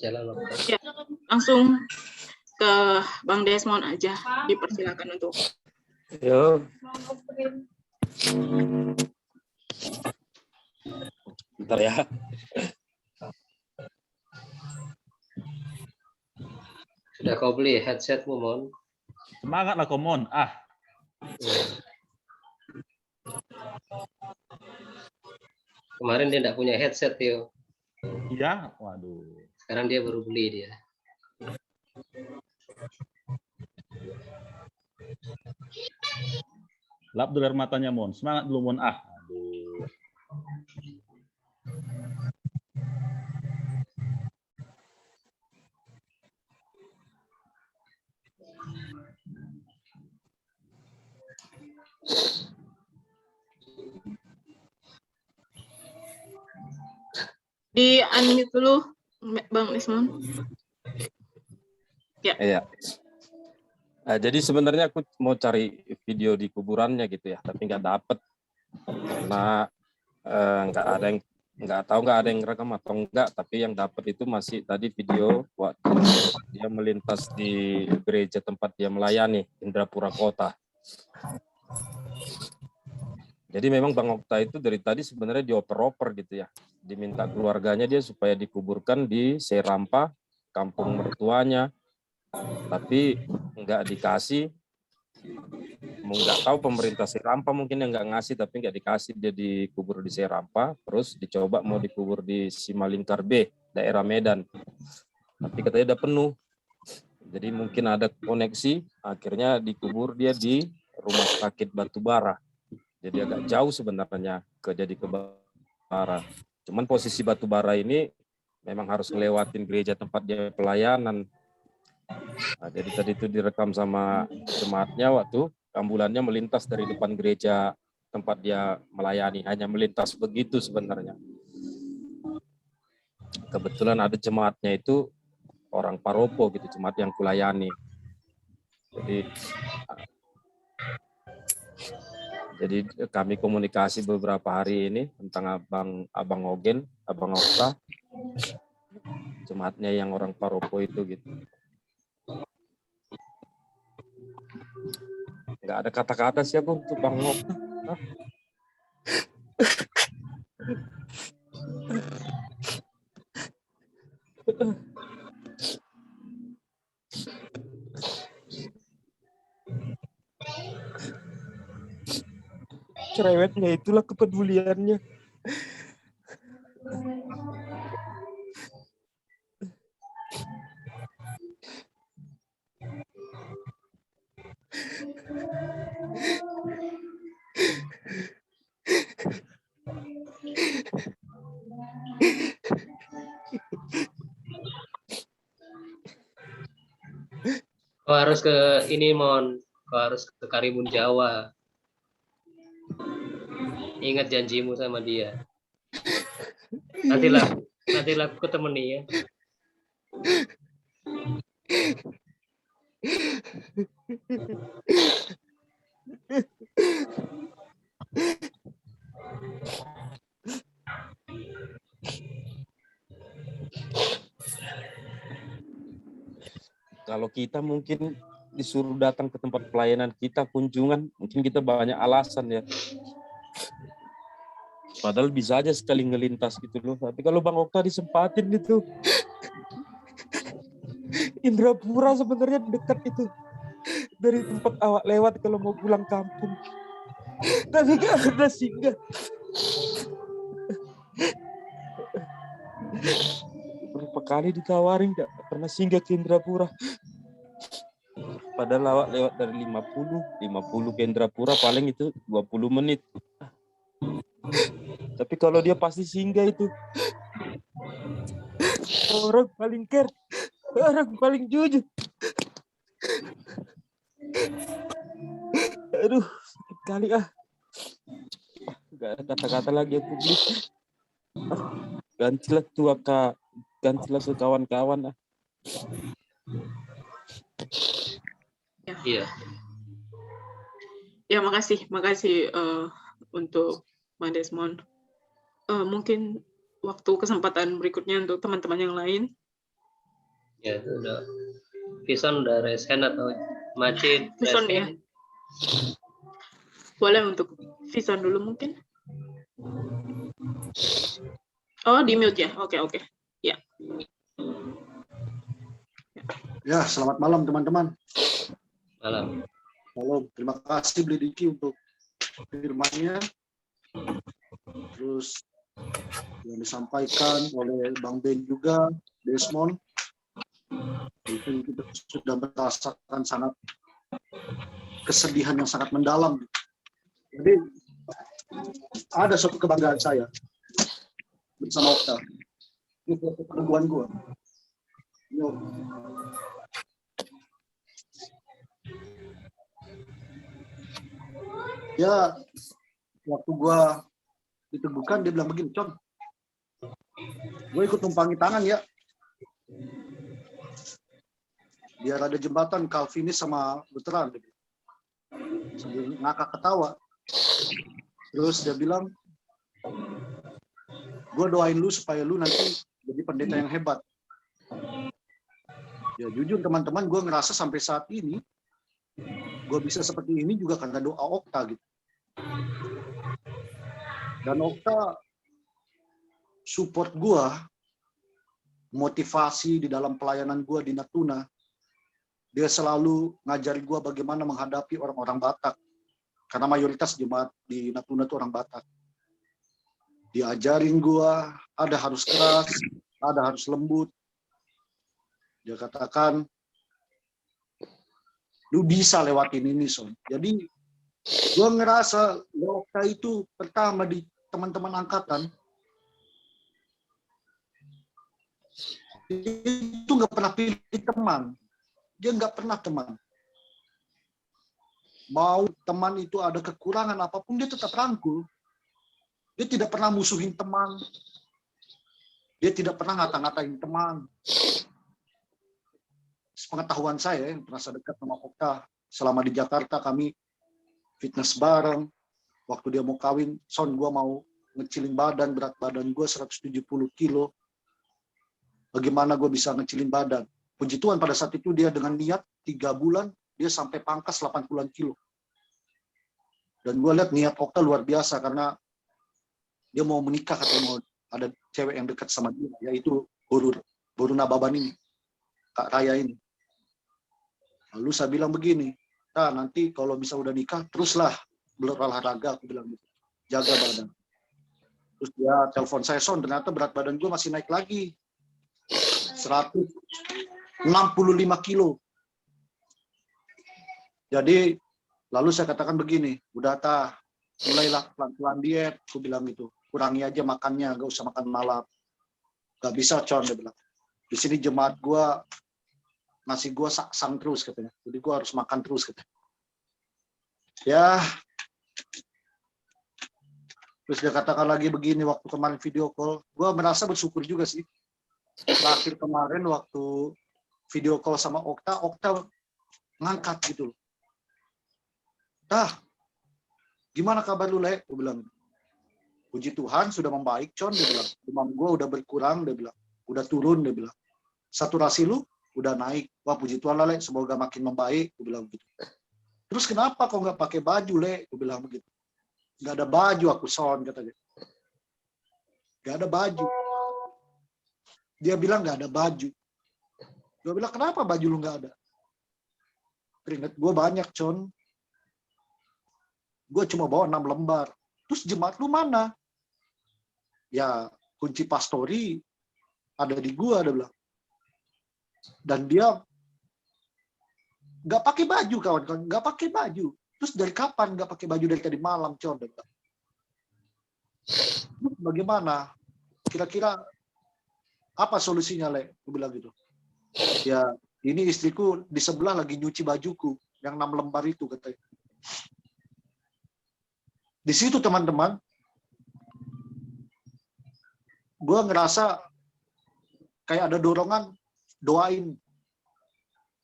Jalan waktu. Ya, langsung ke Bang Desmond aja. Dipersilakan untuk. Yo. Bentar ya. Sudah kau beli headsetmu, Mon? Semangat lah Komon. Ah, Kemarin dia tidak punya headset, Tio. iya. Waduh. Sekarang dia baru beli dia. Lap dulu air matanya, Mon. Semangat dulu, Mon. Ah, aduh. Di unmute dulu, Bang Desmond. Iya. Nah, jadi sebenarnya aku mau cari video di kuburannya gitu ya, tapi nggak dapet karena nggak ada yang rekam atau enggak. Tapi yang dapet itu masih tadi video waktu dia melintas di gereja tempat dia melayani, Indrapura Kota. Jadi memang Bang Okta itu dari tadi sebenarnya dioper-oper gitu ya, diminta keluarganya dia supaya dikuburkan di Serampa, kampung mertuanya. Tapi nggak dikasih, nggak tahu pemerintah Serampa mungkin yang nggak ngasih, tapi nggak dikasih, dia dikubur di Serampa, terus dicoba mau dikubur di Simalingkar B, daerah Medan, tapi katanya udah penuh. Jadi mungkin ada koneksi, akhirnya dikubur dia di rumah sakit Batubara. Jadi agak jauh sebenarnya ke Batubara. Cuman posisi Batubara ini memang harus ngelewatin gereja tempat dia pelayanan. Nah, jadi tadi itu direkam sama jemaatnya waktu ambulannya melintas dari depan gereja tempat dia melayani, hanya melintas begitu sebenarnya. Kebetulan ada jemaatnya itu orang Paropo gitu, jemaat yang kulayani. Jadi kami komunikasi beberapa hari ini tentang Abang Ogen, Abang Okta, jemaatnya yang orang Paropo itu gitu. Nggak ada kata-kata sih aku untuk Bang Okta. Cerewetnya itulah kepeduliannya. Kau harus ke ini, Mon. Kau harus ke Karimun Jawa. Ingat janjimu sama dia. Nantilah aku temani ya. Kalau kita mungkin disuruh datang ke tempat pelayanan kita, kunjungan, mungkin kita banyak alasan ya. Padahal bisa aja sekali ngelintas gitu loh. Tapi kalau Bang Okta disempatin gitu, Indrapura sebenarnya dekat itu dari tempat awak lewat kalau mau pulang kampung. Tapi gak ada singgah. Berapa kali ditawarin gak pernah singgah ke Indrapura. Padahal awak lewat dari 50 ke Indrapura paling itu 20 menit. Tapi kalau dia pasti singgah itu. Orang paling care, orang paling jujur. Aduh, sakit kali ah. Gak ada kata-kata lagi yang publik. Gantilah tuh Kak, gantilah ke kawan-kawan ah. Iya. Ya, makasih untuk Mas Desmond. Mungkin waktu kesempatan berikutnya untuk teman-teman yang lain. Ya, itu udah. Vison udah raise hand atau Macit? Vison ya. Boleh untuk Vison dulu mungkin. Oh, di mute ya. Oke. Ya. Ya, selamat malam teman-teman. Malam. Halo, terima kasih Bli Diki untuk firmannya. Terus yang disampaikan oleh Bang Ben juga, Desmond. Mungkin kita sudah merasakan sangat kesedihan yang sangat mendalam. Jadi ada suatu kebanggaan saya bersama Okta. Ini perempuan gue. Ya, waktu gue diteguhkan, dia bilang begini, Con, gue ikut numpangi tangan ya. Biar ada jembatan Calvinis sama Lutheran. Sambil ngakak ketawa. Terus dia bilang, gue doain lu supaya lu nanti jadi pendeta yang hebat. Ya jujur teman-teman, gue ngerasa sampai saat ini, gue bisa seperti ini juga karena doa Okta gitu. Dan Okta support gue, motivasi di dalam pelayanan gue di Natuna. Dia selalu ngajari gue bagaimana menghadapi orang-orang Batak. Karena mayoritas jemaat di Natuna itu orang Batak. Diajarin gue, ada harus keras, ada harus lembut. Dia katakan, lu bisa lewatin ini, Son. Jadi, gue ngerasa Okta itu pertama di teman-teman angkatan, itu nggak pernah pilih teman. Dia nggak pernah teman. Mau teman itu ada kekurangan apapun, dia tetap rangkul. Dia tidak pernah musuhin teman. Dia tidak pernah ngata-ngatain teman. Sepengetahuan saya yang pernah dekat sama Okta, selama di Jakarta kami fitness bareng. Waktu dia mau kawin, Son, gue mau ngecilin badan, berat badan gue 170 kilo. Bagaimana gue bisa ngecilin badan? Puji Tuhan pada saat itu dia dengan niat 3 bulan, dia sampai pangkas 80-an kilo. Dan gue lihat niat Okta luar biasa karena dia mau menikah atau mau ada cewek yang dekat sama dia, yaitu Boru Nababan ini, Kak Raya ini. Lalu saya bilang begini, nah nanti kalau bisa udah nikah, teruslah berolahraga, aku bilang gitu. Jaga badan. Terus dia telepon saya, Son, ternyata berat badan gue masih naik lagi. 165 kilo. Jadi, lalu saya katakan begini, udah mulailah pelan-pelan diet, aku bilang gitu. Kurangi aja makannya, gak usah makan malam. Gak bisa, Con, dia bilang. Di sini jemaat gue, nasi gue sang terus, katanya. Jadi gue harus makan terus, katanya. Ya, terus dia katakan lagi begini, waktu kemarin video call, gue merasa bersyukur juga sih. Terakhir kemarin waktu video call sama Okta ngangkat gitu loh. Gimana kabar lu, Le? Gue bilang. puji Tuhan sudah membaik, Con, dia bilang. Demam gue udah berkurang, dia bilang. Udah turun, dia bilang. Saturasi lu udah naik. Wah, puji Tuhan lah, Le, semoga makin membaik, gue bilang begitu. Terus kenapa kau nggak pakai baju, Le? Gue bilang begitu. Nggak ada baju aku, Son, katanya. Nggak ada baju. Dia bilang nggak ada baju. Gue bilang, kenapa baju lu nggak ada? Keringat gue banyak, Con. Gue cuma bawa 6 lembar. Terus jemaat lu mana? Ya, kunci pastori ada di gue, dia bilang. Dan dia nggak pakai baju, kawan-kawan. Nggak pakai baju. Terus dari kapan nggak pakai baju? Dari tadi malam, Con. Bagaimana? Kira-kira apa solusinya, Le? Gue bilang gitu. Ya, ini istriku di sebelah lagi nyuci bajuku. Yang 6 lembar itu, katanya. Di situ, teman-teman, gue ngerasa kayak ada dorongan, doain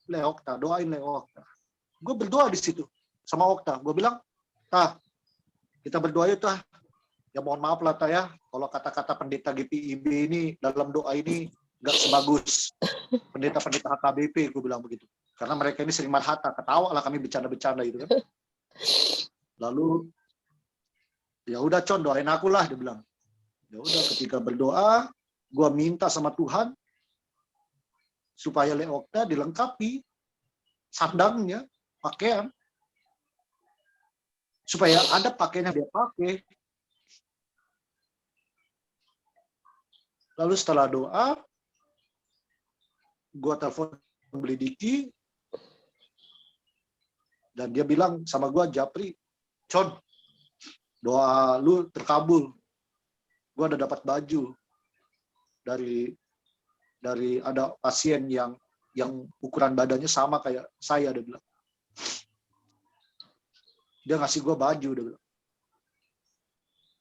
Le Okta, doain Le Okta. Gue berdoa di situ sama Okta. Gue bilang, Tah, kita berdoa yuk, Tah. Ya mohon maaf lah, Tah, ya. Kalau kata-kata pendeta GPIB ini, dalam doa ini, nggak sebagus pendeta-pendeta HKBP, gue bilang begitu. Karena mereka ini sering marhata, ketawa lah kami bercanda-bercanda gitu kan. Lalu, ya udah, Con, doain aku lah, dia bilang. Ya udah, ketika berdoa, gue minta sama Tuhan, supaya Le Okta dilengkapi sandangnya, pakaian, supaya ada pakaiannya dia pakai. Lalu setelah doa, gue telepon beli Diki, dan dia bilang sama gue, Japri, Con, doa lu terkabul. Gue udah dapat baju dari ada pasien yang ukuran badannya sama kayak saya, dia bilang. Dia ngasih gue baju, dia bilang.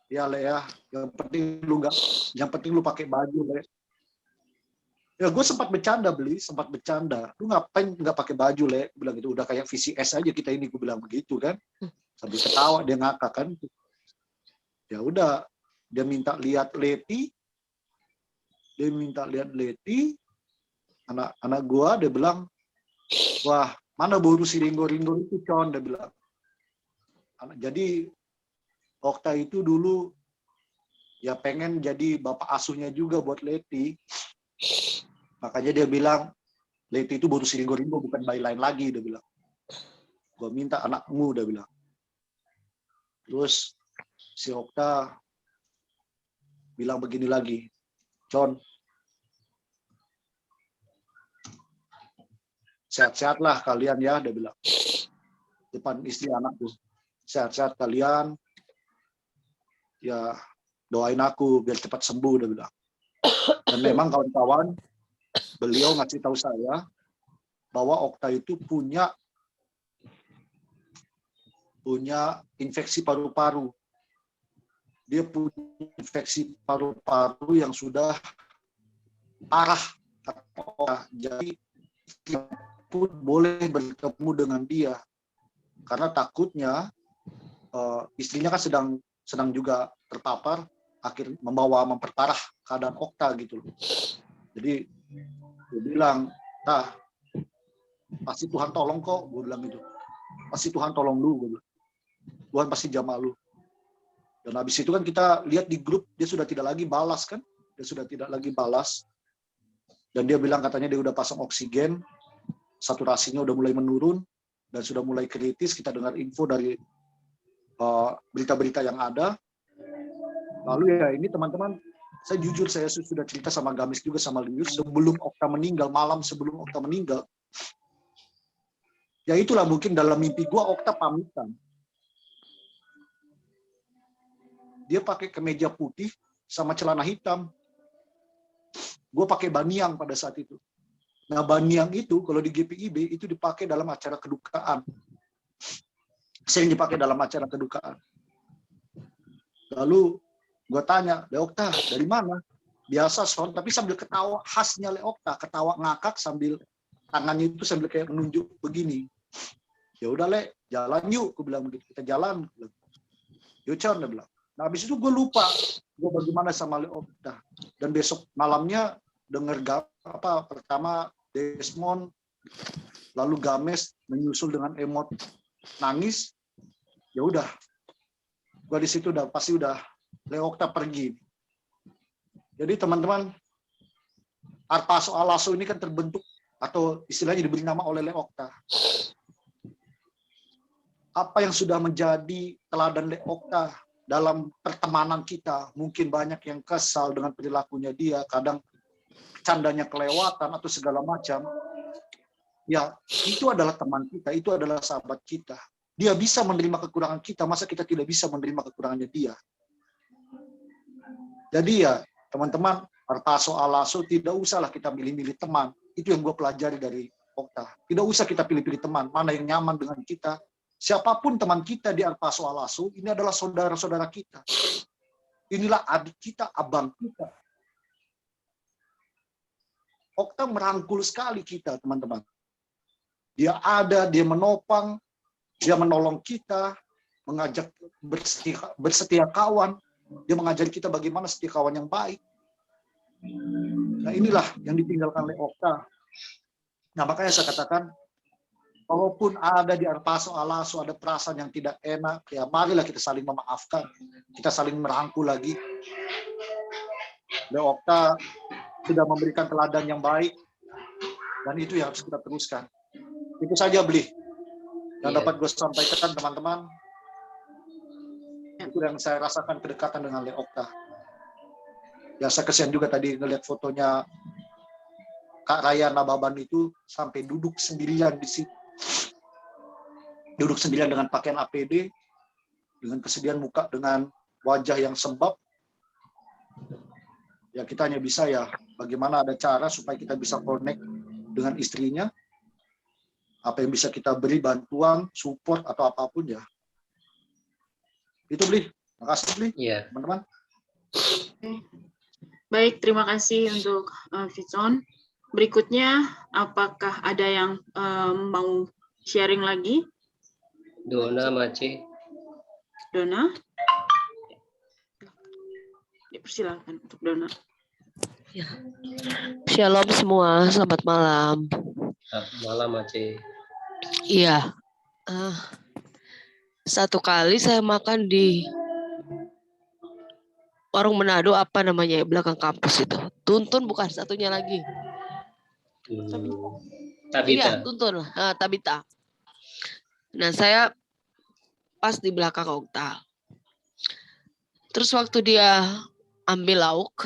Ya, Le, ya, yang penting lu pakai baju, Le. Ya, gue sempat bercanda, sempat bercanda. Lu ngapain nggak pakai baju, Le? Gue bilang gitu, udah kayak VCS aja kita ini, gue bilang begitu kan. Sambil ketawa, dia ngakak kan. Ya udah, dia minta lihat Leti. Dia minta lihat Leti. Anak gua, dia bilang, wah, mana buru si Ringgo itu, Con, dia bilang. Jadi Okta itu dulu ya pengen jadi bapak asuhnya juga buat Leti. Makanya dia bilang, Leti itu baru si Ringgo, bukan bayi lain lagi, dia bilang. Gua minta anakmu, dia bilang. Terus si Okta bilang begini lagi, Con, sehat-sehatlah kalian ya, dia bilang. Depan istri anakku. Sehat-sehat kalian. Ya, doain aku biar cepat sembuh, dia bilang. Dan memang kawan-kawan, beliau ngasih tahu saya bahwa Okta itu punya infeksi paru-paru. Dia punya infeksi paru-paru yang sudah parah. Jadi pun boleh bertemu dengan dia, karena takutnya istrinya kan sedang juga terpapar, akhirnya memperparah keadaan Okta gitu loh. Jadi dia bilang, Tah, pasti Tuhan tolong kok, gue bilang gitu. Pasti Tuhan tolong lu, gue bilang. Tuhan pasti jamah lu. Dan habis itu kan kita lihat di grup, dia sudah tidak lagi balas kan. Dia sudah tidak lagi balas. Dan dia bilang katanya dia udah pasang oksigen, saturasinya udah mulai menurun, dan sudah mulai kritis. Kita dengar info dari berita-berita yang ada. Lalu ya ini teman-teman, saya jujur, saya sudah cerita sama Gamis juga, sama Lius, sebelum Okta meninggal, malam sebelum Okta meninggal. Ya itulah mungkin dalam mimpi gua Okta pamitan. Dia pakai kemeja putih sama celana hitam. Gue pakai baniang pada saat itu. Nah, baniang itu kalau di GPIB itu dipakai dalam acara kedukaan. Sering dipakai dalam acara kedukaan. Lalu gue tanya, Le Okta, dari mana? Biasa, Son, tapi sambil ketawa khasnya Le Okta, ketawa ngakak sambil tangannya itu sambil kayak menunjuk begini. Ya udah, Le, jalan yuk, gue bilang begitu. Kita jalan. Yuk, Con, dia bilang. Nah, habis itu gue lupa gue bagaimana sama Leokta. Dan besok malamnya dengar pertama Desmond, lalu Games menyusul dengan emot nangis. Ya udah, gue di situ udah pasti udah Leokta pergi. Jadi teman-teman, Arpaso Alaso ini kan terbentuk atau istilahnya diberi nama oleh Leokta. Apa yang sudah menjadi teladan Leokta dalam pertemanan kita, mungkin banyak yang kesal dengan perilakunya dia, kadang candanya kelewatan atau segala macam. Ya, itu adalah teman kita, itu adalah sahabat kita. Dia bisa menerima kekurangan kita, masa kita tidak bisa menerima kekurangannya dia? Jadi ya, teman-teman, Arpaso Alaso tidak usahlah kita milih-milih teman. Itu yang gue pelajari dari Okta. Tidak usah kita pilih-pilih teman, mana yang nyaman dengan kita. Siapapun teman kita di Arpaso Alaso, ini adalah saudara-saudara kita. Inilah adik kita, abang kita. Okta merangkul sekali kita, teman-teman. Dia ada, dia menopang, dia menolong kita, mengajak bersetia kawan. Dia mengajari kita bagaimana setia kawan yang baik. Nah, inilah yang ditinggalkan oleh Okta. Nah, makanya saya katakan, walaupun ada di Arpaso Alaso ada perasaan yang tidak enak, ya marilah kita saling memaafkan, kita saling merangkul lagi. Leokta sudah memberikan teladan yang baik, dan itu yang harus kita teruskan. Itu saja, Bli, yang dapat gue sampaikan, teman-teman. Itu yang saya rasakan kedekatan dengan Leokta. Ya, saya kesian juga tadi ngelihat fotonya Kak Raya Nababan itu sampai duduk sendirian di situ. Duduk sendirian dengan pakaian APD, dengan kesedihan muka, dengan wajah yang sembab. Ya, kita hanya bisa ya, bagaimana ada cara supaya kita bisa connect dengan istrinya, apa yang bisa kita beri bantuan, support, atau apapun ya. Itu, Bli. Makasih, Bli. Iya. Teman-teman. Baik, terima kasih untuk Vitson. Berikutnya, apakah ada yang mau sharing lagi? Dona, Maci. Dona? Persilakan untuk Dona. Ya. Shalom semua, selamat malam. Selamat malam, Maci. Iya. Satu kali saya makan di warung Manado, apa namanya, belakang kampus itu. Tuntun bukan, satunya lagi. Tabita. Iya, Tuntun. Tabita. Nah, saya pas di belakang Okta. Terus waktu dia ambil lauk,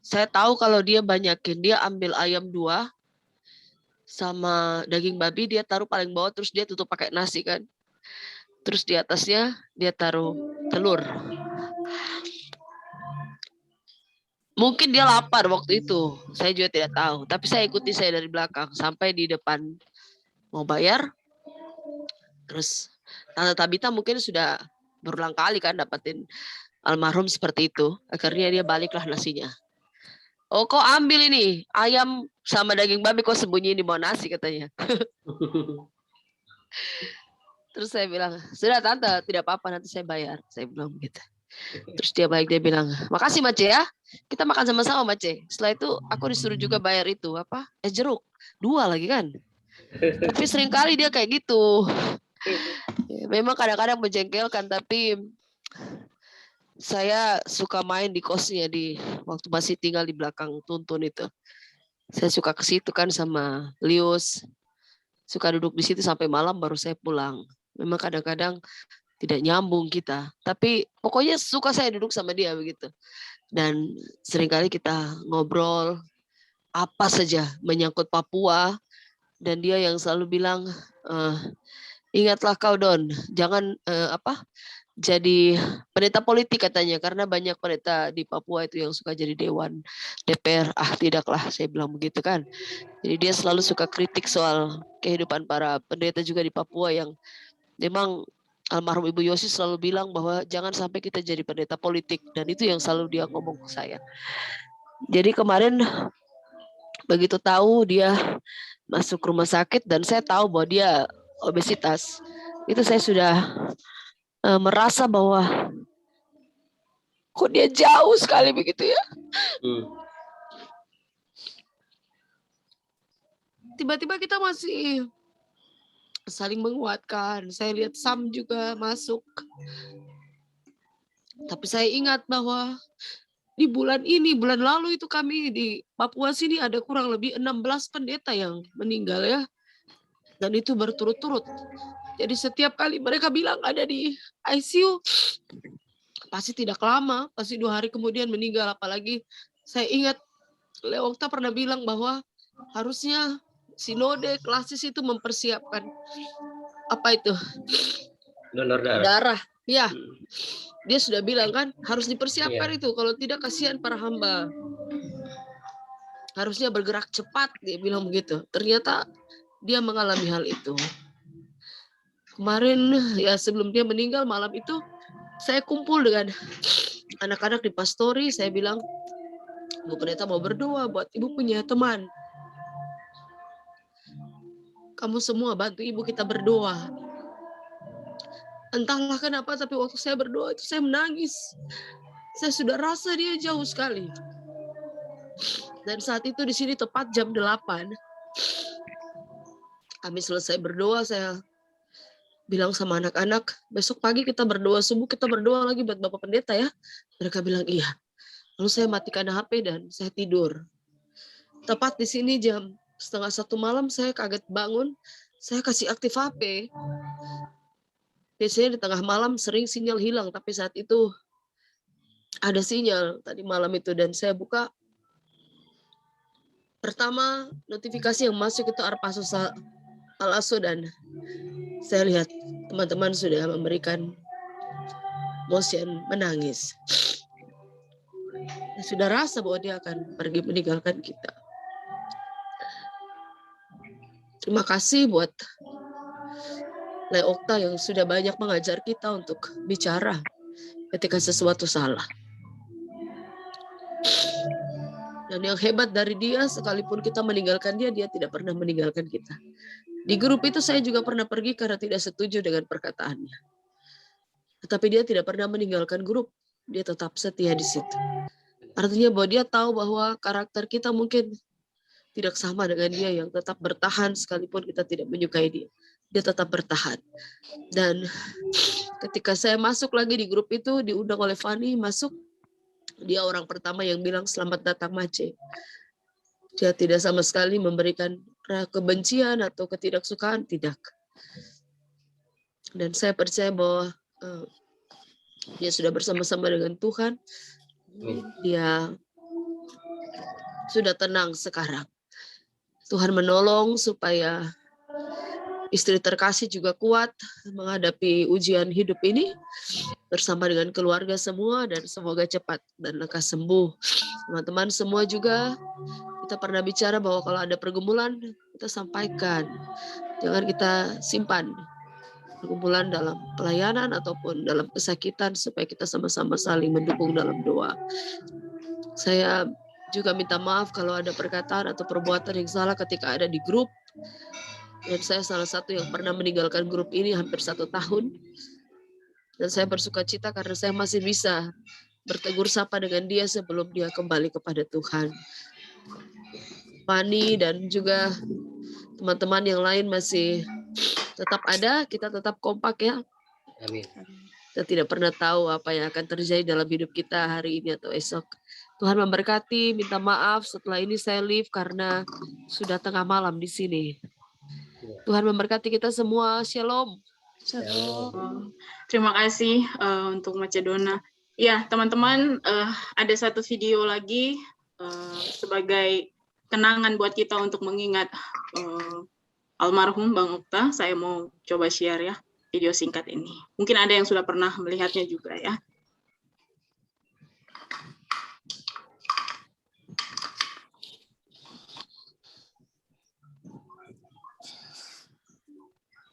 saya tahu kalau dia banyakin. Dia ambil ayam 2 sama daging babi, dia taruh paling bawah, terus dia tutup pakai nasi kan. Terus di atasnya dia taruh telur. Mungkin dia lapar waktu itu, saya juga tidak tahu. Tapi saya ikuti, saya dari belakang sampai di depan mau bayar. Terus Tante Tabita mungkin sudah berulang kali kan dapatin almarhum seperti itu. Akhirnya dia baliklah nasinya. Oh, kok ambil ini ayam sama daging babi, kok sembunyi di bawah nasi katanya. Terus saya bilang, sudah Tante, tidak apa-apa, nanti saya bayar. Saya bilang gitu. Terus dia balik, dia bilang, makasih Mace ya, kita makan sama-sama Mace. Setelah itu aku disuruh juga bayar itu apa, es jeruk 2 lagi kan. Tapi seringkali dia kayak gitu. Memang kadang-kadang menjengkelkan, tapi saya suka main di kosnya di waktu masih tinggal di belakang Tuntun itu. Saya suka ke situ kan sama Lius, suka duduk di situ sampai malam baru saya pulang. Memang kadang-kadang tidak nyambung kita, tapi pokoknya suka saya duduk sama dia begitu. Dan seringkali kita ngobrol apa saja menyangkut Papua, dan dia yang selalu bilang, ingatlah kau Don, jangan jadi pendeta politik katanya, karena banyak pendeta di Papua itu yang suka jadi dewan DPR. Tidaklah, saya bilang begitu kan. Jadi dia selalu suka kritik soal kehidupan para pendeta juga di Papua, yang memang almarhum Ibu Yosi selalu bilang bahwa jangan sampai kita jadi pendeta politik, dan itu yang selalu dia ngomong ke saya. Jadi kemarin begitu tahu dia masuk rumah sakit dan saya tahu bahwa dia obesitas, itu saya sudah merasa bahwa kok dia jauh sekali begitu ya. Tiba-tiba kita masih saling menguatkan. Saya lihat Sam juga masuk. Tapi saya ingat bahwa di bulan ini, bulan lalu itu kami di Papua sini ada kurang lebih 16 pendeta yang meninggal ya. Dan itu berturut-turut. Jadi setiap kali mereka bilang ada di ICU, pasti tidak lama, pasti 2 hari kemudian meninggal. Apalagi saya ingat Leokta pernah bilang bahwa harusnya sinode klasis itu mempersiapkan apa itu? Donor Darah. Ya, dia sudah bilang kan harus dipersiapkan itu. Kalau tidak kasihan para hamba. Harusnya bergerak cepat, dia bilang begitu. Ternyata dia mengalami hal itu. Kemarin ya sebelum dia meninggal malam itu saya kumpul dengan anak-anak di pastori. Saya bilang, Bu Pendeta mau berdoa buat ibu punya teman. Kamu semua bantu ibu kita berdoa. Entahlah kenapa, tapi waktu saya berdoa itu saya menangis. Saya sudah rasa dia jauh sekali. Dan saat itu di sini tepat jam 8. Kami selesai berdoa, saya bilang sama anak-anak, besok pagi kita berdoa, subuh kita berdoa lagi buat Bapak Pendeta ya. Mereka bilang iya. Lalu saya matikan HP dan saya tidur. Tepat di sini jam 12:30 malam saya kaget bangun, saya kasih aktif HP. Biasanya di tengah malam sering sinyal hilang, tapi saat itu ada sinyal tadi malam itu dan saya buka. Pertama notifikasi yang masuk itu Arpasus Alaso dan saya lihat teman-teman sudah memberikan motion menangis. Sudah rasa bahwa dia akan pergi meninggalkan kita. Terima kasih buat Leokta yang sudah banyak mengajar kita untuk bicara ketika sesuatu salah. Dan yang hebat dari dia, sekalipun kita meninggalkan dia, dia tidak pernah meninggalkan kita. Di grup itu saya juga pernah pergi karena tidak setuju dengan perkataannya. Tetapi dia tidak pernah meninggalkan grup, dia tetap setia di situ. Artinya bahwa dia tahu bahwa karakter kita mungkin tidak sama dengan dia yang tetap bertahan sekalipun kita tidak menyukai dia. Dia tetap bertahan. Dan ketika saya masuk lagi di grup itu, diundang oleh Fani masuk, dia orang pertama yang bilang selamat datang Mace. Dia tidak sama sekali memberikan kebencian atau ketidaksukaan, tidak. Dan saya percaya bahwa dia sudah bersama-sama dengan Tuhan. Dia sudah tenang sekarang. Tuhan menolong supaya istri terkasih juga kuat menghadapi ujian hidup ini bersama dengan keluarga semua dan semoga cepat dan lekas sembuh. Teman-teman semua juga kita pernah bicara bahwa kalau ada pergumulan kita sampaikan. Jangan kita simpan pergumulan dalam pelayanan ataupun dalam kesakitan supaya kita sama-sama saling mendukung dalam doa. Saya juga minta maaf kalau ada perkataan atau perbuatan yang salah ketika ada di grup. Dan saya salah satu yang pernah meninggalkan grup ini hampir 1 tahun. Dan saya bersuka cita karena saya masih bisa bertegur sapa dengan dia sebelum dia kembali kepada Tuhan. Fani dan juga teman-teman yang lain masih tetap ada, kita tetap kompak ya. Amin. Kita tidak pernah tahu apa yang akan terjadi dalam hidup kita hari ini atau esok. Tuhan memberkati, minta maaf setelah ini saya leave karena sudah tengah malam di sini. Tuhan memberkati kita semua. Shalom. Shalom. Terima kasih untuk Macedona. Ya, teman-teman, ada satu video lagi sebagai kenangan buat kita untuk mengingat almarhum Bang Okta. Saya mau coba share ya video singkat ini. Mungkin ada yang sudah pernah melihatnya juga ya.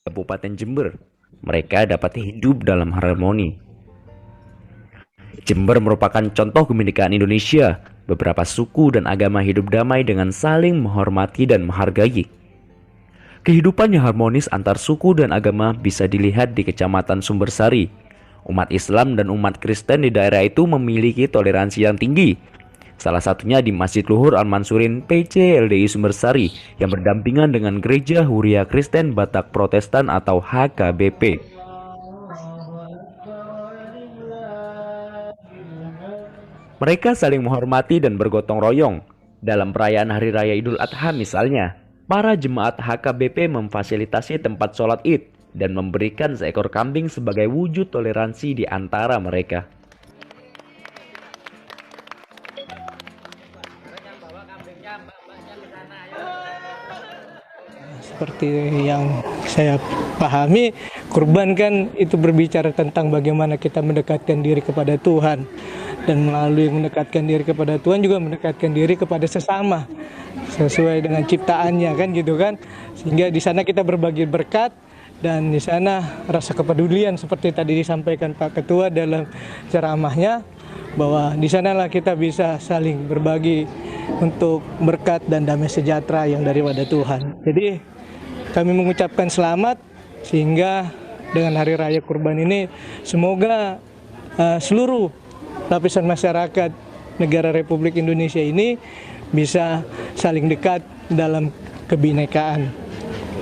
Kabupaten Jember, mereka dapat hidup dalam harmoni. Jember merupakan contoh kebinekaan Indonesia. Beberapa suku dan agama hidup damai dengan saling menghormati dan menghargai. Kehidupan yang harmonis antar suku dan agama bisa dilihat di Kecamatan Sumbersari. Umat Islam dan umat Kristen di daerah itu memiliki toleransi yang tinggi. Salah satunya di Masjid Luhur Al-Mansurin PC LDI Sumbersari yang berdampingan dengan Gereja Huria Kristen Batak Protestan atau HKBP. Mereka saling menghormati dan bergotong royong. Dalam perayaan Hari Raya Idul Adha misalnya, para jemaat HKBP memfasilitasi tempat sholat Id dan memberikan seekor kambing sebagai wujud toleransi di antara mereka. Seperti yang saya pahami, kurban kan itu berbicara tentang bagaimana kita mendekatkan diri kepada Tuhan. Dan melalui mendekatkan diri kepada Tuhan juga mendekatkan diri kepada sesama. Sesuai dengan ciptaannya kan gitu kan. Sehingga di sana kita berbagi berkat dan di sana rasa kepedulian seperti tadi disampaikan Pak Ketua dalam ceramahnya. Bahwa di sanalah kita bisa saling berbagi untuk berkat dan damai sejahtera yang daripada Tuhan. Jadi kami mengucapkan selamat sehingga dengan Hari Raya Kurban ini semoga seluruh lapisan masyarakat negara Republik Indonesia ini bisa saling dekat dalam kebinekaan.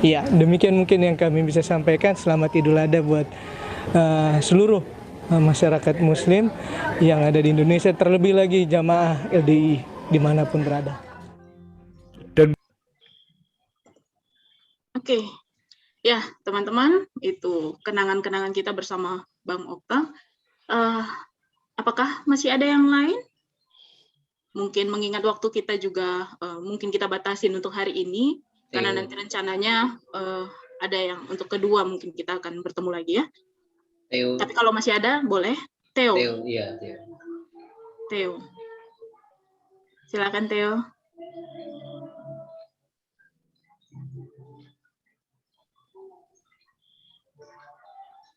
Ya, demikian mungkin yang kami bisa sampaikan. Selamat Idul Adha buat seluruh masyarakat Muslim yang ada di Indonesia, terlebih lagi jamaah LDI dimanapun berada. Oke, ya teman-teman, itu kenangan-kenangan kita bersama Bang Okta. Apakah masih ada yang lain? Mungkin mengingat waktu kita juga mungkin kita batasin untuk hari ini, karena nanti rencananya ada yang untuk kedua mungkin kita akan bertemu lagi ya. Theo. Tapi kalau masih ada, boleh. Theo. Theo, iya Theo. Theo. Silakan Theo.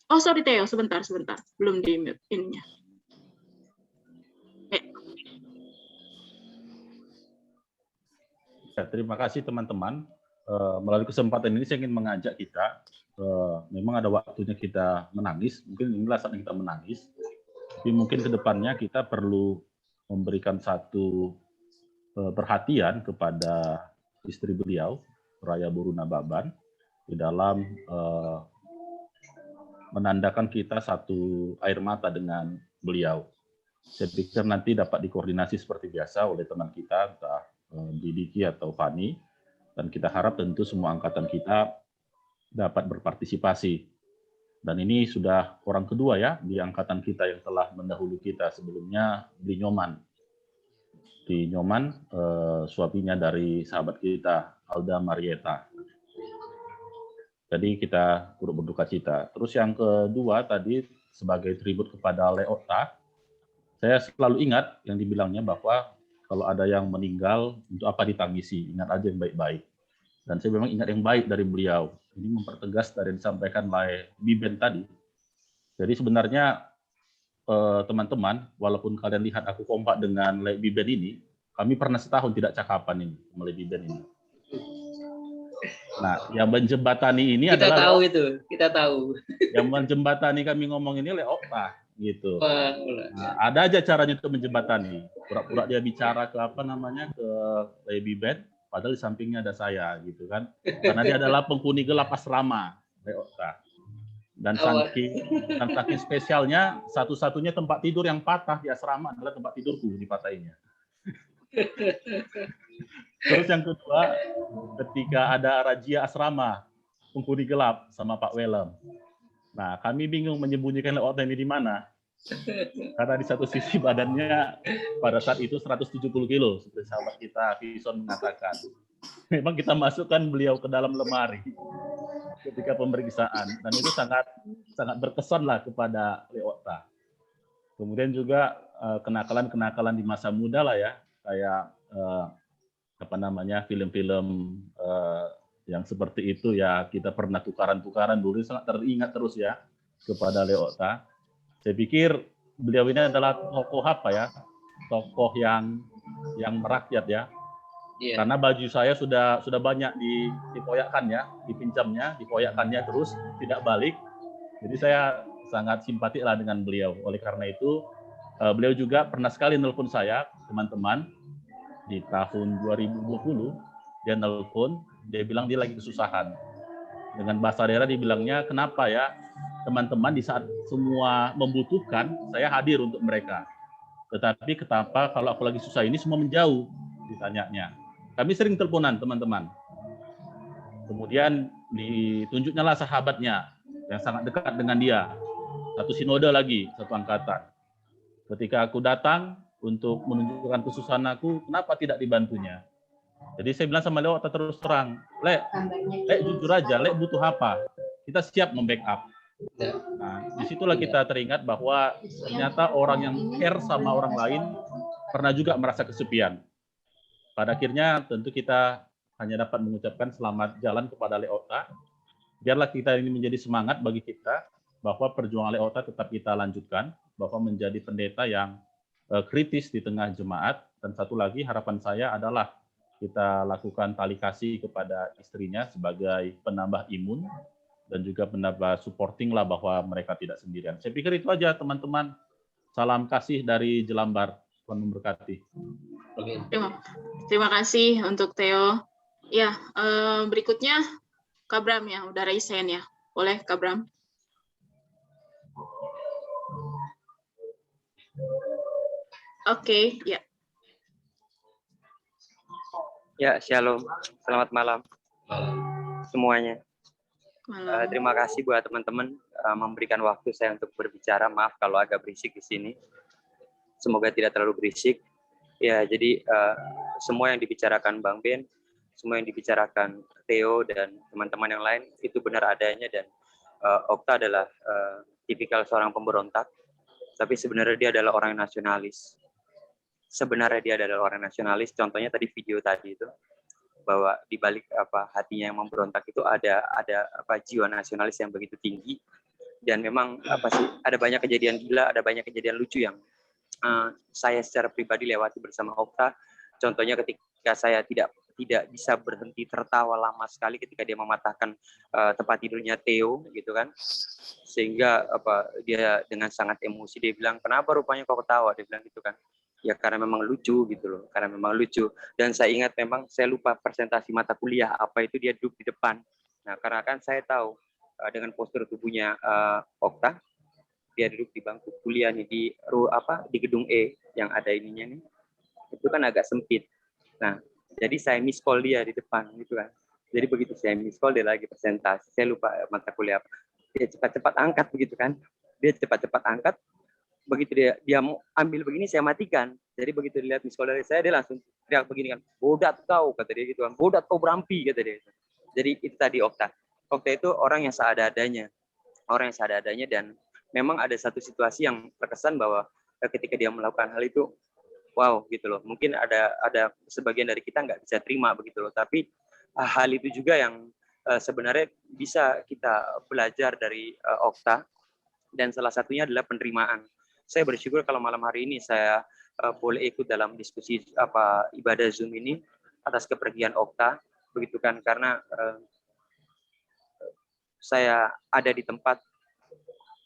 Oh sorry Theo, sebentar. Belum di mute ininya. Ya, terima kasih teman-teman. Melalui kesempatan ini saya ingin mengajak kita, memang ada waktunya kita menangis, mungkin inilah saatnya kita menangis, tapi mungkin ke depannya kita perlu memberikan satu perhatian kepada istri beliau, Raya Boruna Baban, di dalam menandakan kita satu air mata dengan beliau. Saya pikir nanti dapat dikoordinasi seperti biasa oleh teman kita, entah Diki atau Fani, dan kita harap tentu semua angkatan kita dapat berpartisipasi. Dan ini sudah orang kedua ya di angkatan kita yang telah mendahului kita. Sebelumnya di Nyoman. Di Nyoman, suaminya dari sahabat kita, Alda Marieta. Jadi kita turut berduka cita. Terus yang kedua tadi sebagai tribut kepada Leota, saya selalu ingat yang dibilangnya bahwa kalau ada yang meninggal, untuk apa ditangisi? Ingat aja yang baik-baik. Dan saya memang ingat yang baik dari beliau. Ini mempertegas dari yang disampaikan oleh Biben tadi. Jadi sebenarnya teman-teman, walaupun kalian lihat aku kompak dengan Biben ini, kami pernah setahun tidak cakapan ini, oleh Biben ini. Nah, yang menjembatani ini kita adalah tahu itu, kita tahu. Yang menjembatani kami ngomong ini oleh Okta gitu. Nah, ada aja caranya untuk menjembatani. Pura-pura dia bicara ke apa namanya ke Baby Band, padahal di sampingnya ada saya gitu kan. Karena dia adalah penghuni gelap asrama oleh Okta. Dan saking spesialnya, satu-satunya tempat tidur yang patah di asrama adalah tempat tidurku dipatahinnya. Terus yang kedua, ketika ada razia asrama penghuni gelap sama Pak Welem. Nah, kami bingung menyembunyikan Leota ini di mana. Karena di satu sisi badannya pada saat itu 170 kilo, seperti sahabat kita Vison mengatakan. Memang kita masukkan beliau ke dalam lemari ketika pemeriksaan, dan itu sangat berkesan lah kepada Leota. Kemudian juga kenakalan-kenakalan di masa muda lah ya, kayak apa namanya film-film yang seperti itu ya, kita pernah tukaran-tukaran dulu, sangat teringat terus ya kepada Leota. Saya pikir beliau ini adalah tokoh apa ya, tokoh yang merakyat ya. Yeah. Karena baju saya sudah banyak dipoyakkan ya, dipinjamnya, dipoyakkannya terus tidak balik. Jadi saya sangat simpatik lah dengan beliau. Oleh karena itu, beliau juga pernah sekali nelpon saya, teman-teman, di tahun 2020, dia nelpon, dia bilang dia lagi kesusahan. Dengan bahasa daerah dia bilangnya, kenapa ya teman-teman di saat semua membutuhkan, saya hadir untuk mereka. Tetapi kenapa kalau aku lagi susah ini semua menjauh, ditanyanya. Kami sering teleponan teman-teman. Kemudian ditunjuknya lah sahabatnya yang sangat dekat dengan dia. Satu sinode lagi, satu angkatan. Ketika aku datang untuk menunjukkan kesusahan aku, kenapa tidak dibantunya? Jadi saya bilang sama Leo terus terang, Lek jujur aja, Lek butuh apa? Kita siap membackup. Nah, disitulah kita teringat bahwa ternyata orang yang care sama orang lain pernah juga merasa kesepian. Pada akhirnya tentu kita hanya dapat mengucapkan selamat jalan kepada Leota. Biarlah kita ini menjadi semangat bagi kita bahwa perjuangan Leota tetap kita lanjutkan, bahwa menjadi pendeta yang kritis di tengah jemaat. Dan satu lagi harapan saya adalah kita lakukan tali kasih kepada istrinya sebagai penambah imun dan juga penambah supporting lah bahwa mereka tidak sendirian. Saya pikir itu aja teman-teman. Salam kasih dari Jelambar. Tuhan memberkati. Terima kasih untuk Theo. Ya, berikutnya Kak Bram ya, udah raise hand ya. Boleh Kak Bram? Oke, ya. Ya, shalom. Selamat malam semuanya. Terima kasih buat teman-teman memberikan waktu saya untuk berbicara. Maaf kalau agak berisik di sini. Semoga tidak terlalu berisik. Ya, jadi semua yang dibicarakan Bang Ben, semua yang dibicarakan Theo dan teman-teman yang lain itu benar adanya, dan Okta adalah tipikal seorang pemberontak, tapi sebenarnya dia adalah orang nasionalis. Sebenarnya dia adalah orang nasionalis. Contohnya tadi video tadi itu, bahwa di balik hatinya yang memberontak itu ada jiwa nasionalis yang begitu tinggi. Dan memang ada banyak kejadian gila, ada banyak kejadian lucu yang saya secara pribadi lewati bersama Okta. Contohnya ketika saya tidak bisa berhenti tertawa lama sekali ketika dia mematahkan tempat tidurnya Theo gitu kan, sehingga dia dengan sangat emosi dia bilang, kenapa rupanya kau ketawa, dia bilang gitu kan. Ya karena memang lucu gitu loh, karena memang lucu. Dan saya ingat memang saya lupa presentasi mata kuliah apa itu, dia duduk di depan. Nah karena kan saya tahu dengan postur tubuhnya Okta, dia duduk di bangku kuliah nih di gedung E yang ada ininya nih, itu kan agak sempit. Nah jadi saya miss call dia di depan gitu kan. Jadi begitu saya miss call dia lagi presentasi, saya lupa mata kuliah apa, dia cepat-cepat angkat begitu kan, dia cepat-cepat angkat. Begitu dia mau ambil begini, saya matikan. Jadi begitu dilihat miss call dari saya, dia langsung teriak begini kan, bodat kau, kata dia gitu kan, bodat kau berampi, kata dia. Jadi itu tadi Okta. Okta itu orang yang seadanya, dan memang ada satu situasi yang terkesan bahwa ketika dia melakukan hal itu, wow gitu loh. Mungkin ada sebagian dari kita nggak bisa terima begitu loh. Tapi hal itu juga yang sebenarnya bisa kita belajar dari Okta, dan salah satunya adalah penerimaan. Saya bersyukur kalau malam hari ini saya boleh ikut dalam diskusi ibadah Zoom ini atas kepergian Okta, begitu kan, karena saya ada di tempat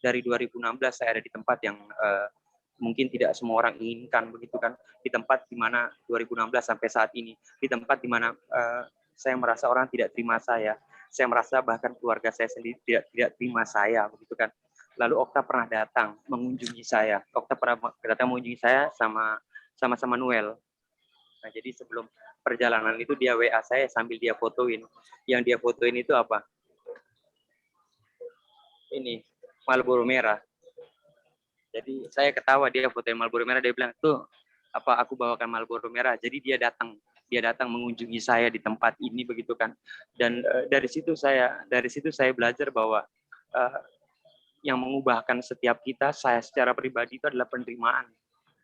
dari 2016, saya ada di tempat yang mungkin tidak semua orang inginkan begitu kan, di tempat di mana 2016 sampai saat ini, di tempat di mana saya merasa orang tidak terima saya merasa bahkan keluarga saya sendiri tidak terima saya begitu kan. Lalu Okta pernah datang mengunjungi saya. Okta pernah datang mengunjungi saya sama Noel. Nah, jadi sebelum perjalanan itu dia WA saya sambil dia fotoin. Yang dia fotoin itu apa? Ini Marlboro merah. Jadi saya ketawa, dia fotoin Marlboro merah, dia bilang, "Tuh, aku bawakan Marlboro merah." Jadi dia datang mengunjungi saya di tempat ini begitu kan. Dan dari situ saya belajar bahwa yang mengubahkan setiap kita, saya secara pribadi itu adalah penerimaan.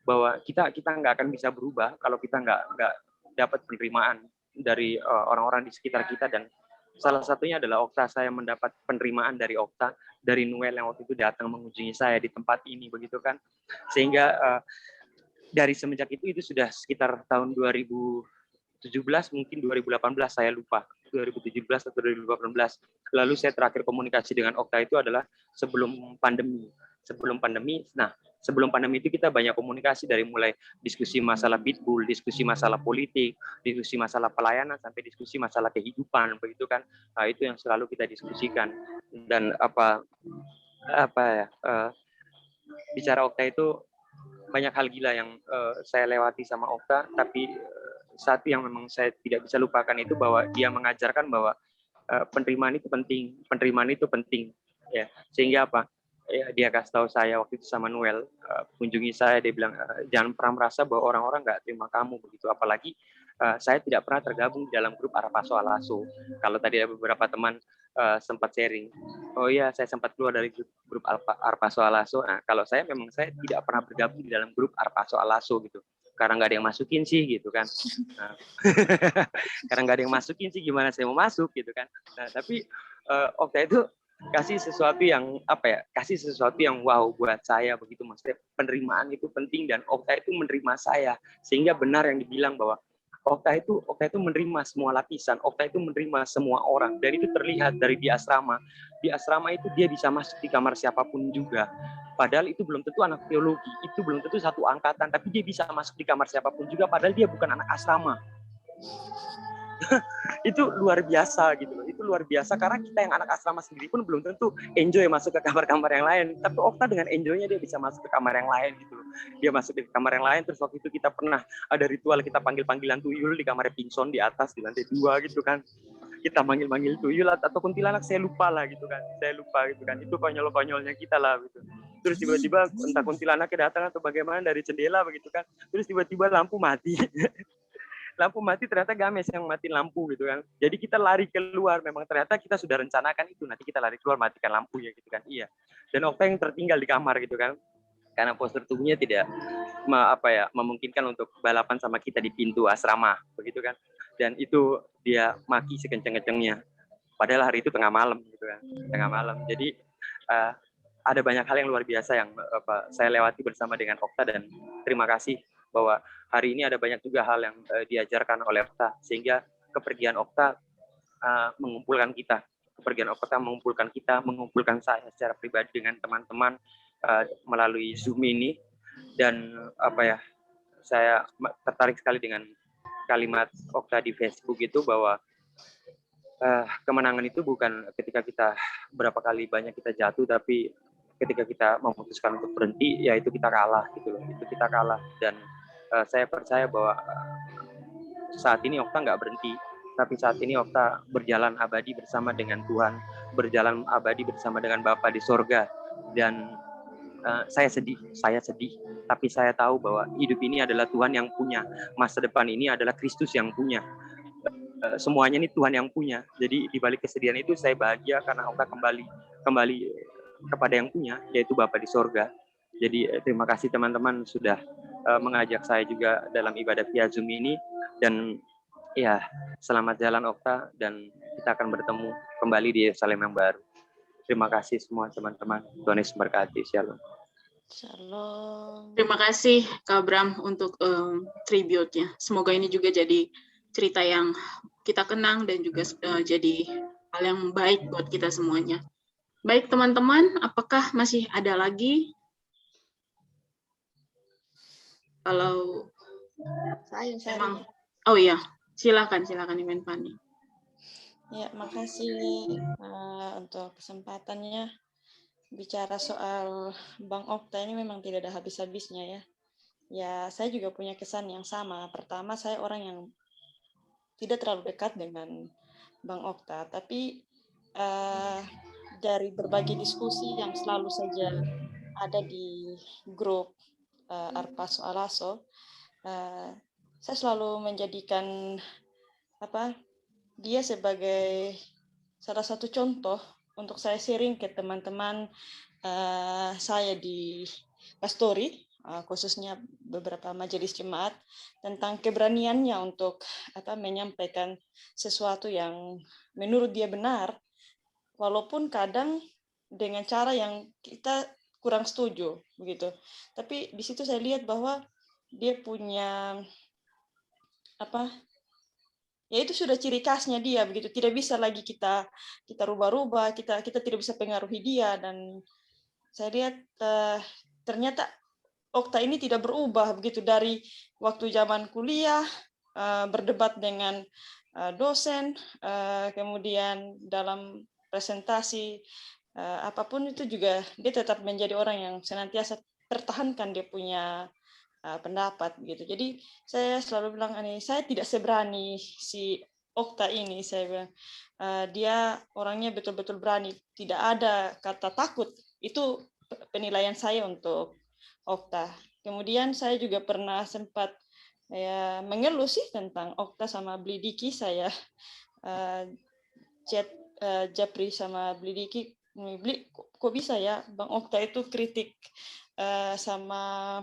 Bahwa kita nggak akan bisa berubah kalau kita nggak dapat penerimaan dari orang-orang di sekitar kita. Dan salah satunya adalah Okta. Saya mendapat penerimaan dari Okta, dari Noel yang waktu itu datang mengunjungi saya di tempat ini begitu kan. Sehingga dari semenjak itu sudah sekitar tahun 2016 mungkin 2018 saya lupa, 2017 atau 2018. Lalu saya terakhir komunikasi dengan Okta itu adalah sebelum pandemi. Nah, sebelum pandemi itu kita banyak komunikasi dari mulai diskusi masalah Pitbull, diskusi masalah politik, diskusi masalah pelayanan, sampai diskusi masalah kehidupan, begitu kan. Nah, itu yang selalu kita diskusikan. Dan bicara Okta itu banyak hal gila yang saya lewati sama Okta, tapi satu yang memang saya tidak bisa lupakan itu bahwa dia mengajarkan bahwa penerimaan itu penting, ya. Sehingga ya, dia kasih tahu saya waktu itu sama Noel, kunjungi saya, dia bilang jangan pernah merasa bahwa orang-orang nggak terima kamu begitu, apalagi saya tidak pernah tergabung di dalam grup Arpaso Alaso. Kalau tadi ada beberapa teman sempat sharing, oh iya saya sempat keluar dari grup Arpaso Alaso. Nah, kalau saya memang saya tidak pernah bergabung di dalam grup Arpaso Alaso gitu, karena nggak ada yang masukin sih gitu kan. Nah, karena nggak ada yang masukin sih, gimana saya mau masuk gitu kan. Nah, tapi Okta itu kasih sesuatu yang kasih sesuatu yang wow buat saya begitu, maksudnya penerimaan itu penting, dan Okta itu menerima saya, sehingga benar yang dibilang bahwa Okta itu menerima semua lapisan, Okta itu menerima semua orang, dan itu terlihat dari di asrama. Di asrama itu dia bisa masuk di kamar siapapun juga, padahal itu belum tentu anak teologi, itu belum tentu satu angkatan, tapi dia bisa masuk di kamar siapapun juga padahal dia bukan anak asrama. Itu luar biasa gitu loh, itu luar biasa, karena kita yang anak asrama sendiri pun belum tentu enjoy masuk ke kamar-kamar yang lain, tapi Okta dengan enjoynya dia bisa masuk ke kamar yang lain gitu loh. Dia masuk ke kamar yang lain, terus waktu itu kita pernah ada ritual, kita panggil-panggilan tuyul di kamar Pinson di atas di lantai 2 gitu kan, kita manggil-manggil tuyul atau kuntilanak, saya lupa gitu kan, itu konyol-konyolnya kita lah gitu. Terus tiba-tiba entah kuntilanaknya datang atau bagaimana dari jendela begitu kan, terus tiba-tiba lampu mati. Lampu mati, ternyata Games yang mati lampu gitu kan. Jadi kita lari keluar, memang ternyata kita sudah rencanakan itu, nanti kita lari keluar matikan lampu ya gitu kan. Iya. Dan Okta yang tertinggal di kamar gitu kan. Karena postur tubuhnya tidak memungkinkan untuk balapan sama kita di pintu asrama begitu kan. Dan itu dia maki sekenceng-kencengnya. Padahal hari itu tengah malam gitu kan. Tengah malam. Jadi ada banyak hal yang luar biasa yang saya lewati bersama dengan Okta, dan terima kasih bahwa hari ini ada banyak juga hal yang diajarkan oleh Okta, sehingga kepergian Okta mengumpulkan kita. Kepergian Okta mengumpulkan saya secara pribadi dengan teman-teman melalui Zoom ini. Dan saya tertarik sekali dengan kalimat Okta di Facebook itu bahwa kemenangan itu bukan ketika kita berapa kali banyak kita jatuh, tapi ketika kita memutuskan untuk berhenti, ya itu kita kalah gitu loh. Itu kita kalah, dan saya percaya bahwa saat ini Okta nggak berhenti, tapi saat ini Okta berjalan abadi bersama dengan Tuhan, berjalan abadi bersama dengan Bapa di sorga. Dan saya sedih, tapi saya tahu bahwa hidup ini adalah Tuhan yang punya, masa depan ini adalah Kristus yang punya, semuanya ini Tuhan yang punya. Jadi di balik kesedihan itu saya bahagia karena Okta kembali kepada yang punya, yaitu Bapa di sorga. Jadi terima kasih teman-teman sudah mengajak saya juga dalam ibadah via Zoom ini, dan ya selamat jalan Okta, dan kita akan bertemu kembali di Yerusalem yang baru. Terima kasih semua teman-teman. Tuhan Yesus memberkati. Shalom. Shalom. Terima kasih Kak Bram untuk tribute-nya. Semoga ini juga jadi cerita yang kita kenang dan juga jadi hal yang baik buat kita semuanya. Baik teman-teman, apakah masih ada lagi? Kalau saya memang, oh iya, silakan Imen Fani. Ya, makasih untuk kesempatannya. Bicara soal Bang Okta ini memang tidak ada habis-habisnya ya. Ya, saya juga punya kesan yang sama. Pertama, saya orang yang tidak terlalu dekat dengan Bang Okta, tapi dari berbagai diskusi yang selalu saja ada di grup Arpaso Alaso, saya selalu menjadikan dia sebagai salah satu contoh untuk saya sharing ke teman-teman saya di pastori, khususnya beberapa majelis jemaat, tentang keberaniannya untuk menyampaikan sesuatu yang menurut dia benar, walaupun kadang dengan cara yang kita kurang setuju begitu. Tapi di situ saya lihat bahwa dia punya ya itu sudah ciri khasnya dia begitu. Tidak bisa lagi kita rubah-rubah, kita tidak bisa pengaruhi dia. Dan saya lihat ternyata Okta ini tidak berubah begitu dari waktu zaman kuliah, berdebat dengan dosen, kemudian dalam presentasi apapun itu juga dia tetap menjadi orang yang senantiasa pertahankan dia punya pendapat gitu. Jadi saya selalu bilang saya tidak seberani si Okta ini, saya bilang dia orangnya betul-betul berani, tidak ada kata takut. Itu penilaian saya untuk Okta. Kemudian saya juga pernah sempat mengeluh sih tentang Okta sama Blidiki. Saya chat Japri sama Blidiki, Bli, kok bisa ya Bang Okta itu kritik sama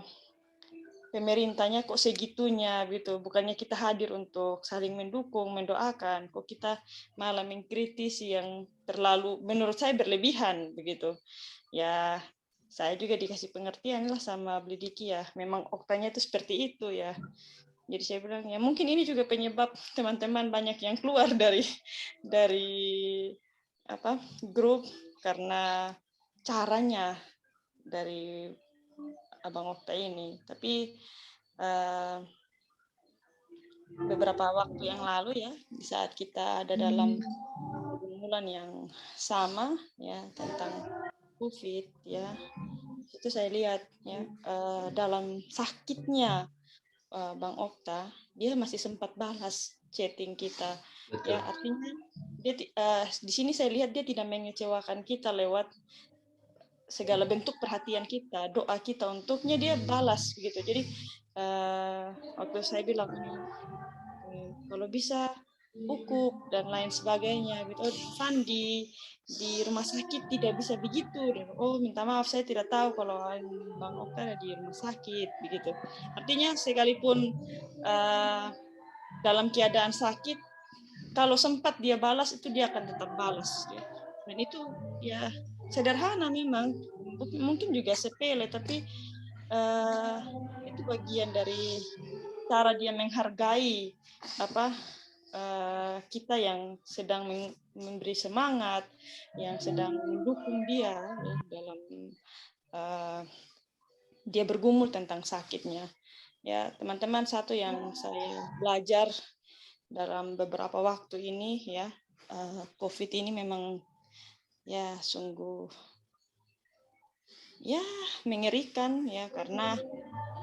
pemerintahnya kok segitunya gitu, bukannya kita hadir untuk saling mendukung, mendoakan, kok kita malah mengkritis yang terlalu menurut saya berlebihan begitu. Ya saya juga dikasih pengertian lah sama Blidiki ya, memang Oktanya itu seperti itu ya. Jadi saya bilang ya mungkin ini juga penyebab teman-teman banyak yang keluar dari grup karena caranya dari Abang Okta ini. Tapi beberapa waktu yang lalu ya, di saat kita ada dalam pergumulan yang sama ya tentang COVID ya, itu saya lihat ya dalam sakitnya Bang Okta, dia masih sempat balas chatting kita. Betul. Ya artinya dia di sini saya lihat dia tidak mengecewakan kita lewat segala bentuk perhatian kita, doa kita untuknya dia balas gitu. Jadi waktu saya bilang kalau bisa ukuk dan lain sebagainya gitu. Van di rumah sakit tidak bisa begitu. Oh minta maaf saya tidak tahu kalau Bang Okta ada di rumah sakit begitu. Artinya sekalipun dalam keadaan sakit, kalau sempat dia balas itu dia akan tetap balas. Ya. Dan itu ya sederhana memang, mungkin juga sepele, tapi itu bagian dari cara dia menghargai kita yang sedang memberi semangat, yang sedang mendukung dia ya, dalam dia bergumul tentang sakitnya. Ya teman-teman, satu yang saya belajar dalam beberapa waktu ini ya, COVID ini memang ya sungguh ya mengerikan ya, karena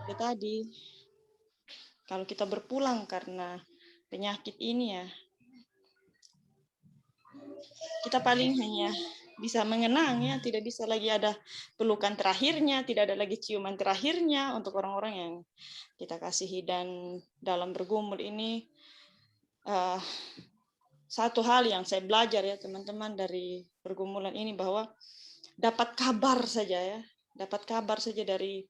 itu tadi kalau kita berpulang karena penyakit ini ya kita paling hanya bisa mengenang ya, tidak bisa lagi ada pelukan terakhirnya, tidak ada lagi ciuman terakhirnya untuk orang-orang yang kita kasihi. Dan dalam bergumul ini satu hal yang saya belajar ya teman-teman dari pergumulan ini, bahwa dapat kabar saja dari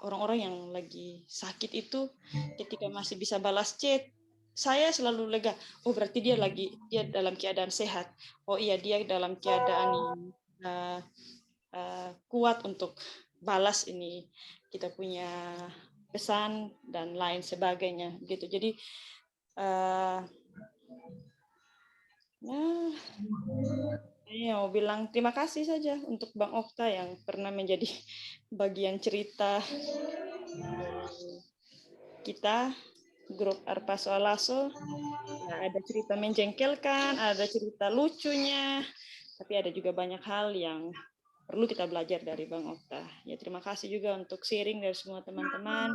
orang-orang yang lagi sakit itu, ketika masih bisa balas chat, saya selalu lega. Oh berarti dia dalam keadaan sehat. Oh iya dia dalam keadaan yang kuat untuk balas ini kita punya pesan dan lain sebagainya gitu. Jadi saya mau bilang terima kasih saja untuk Bang Okta yang pernah menjadi bagian cerita kita grup Arpa Soalaso. Ada cerita menjengkelkan, ada cerita lucunya, tapi ada juga banyak hal yang perlu kita belajar dari Bang Okta. Ya terima kasih juga untuk sharing dari semua teman-teman.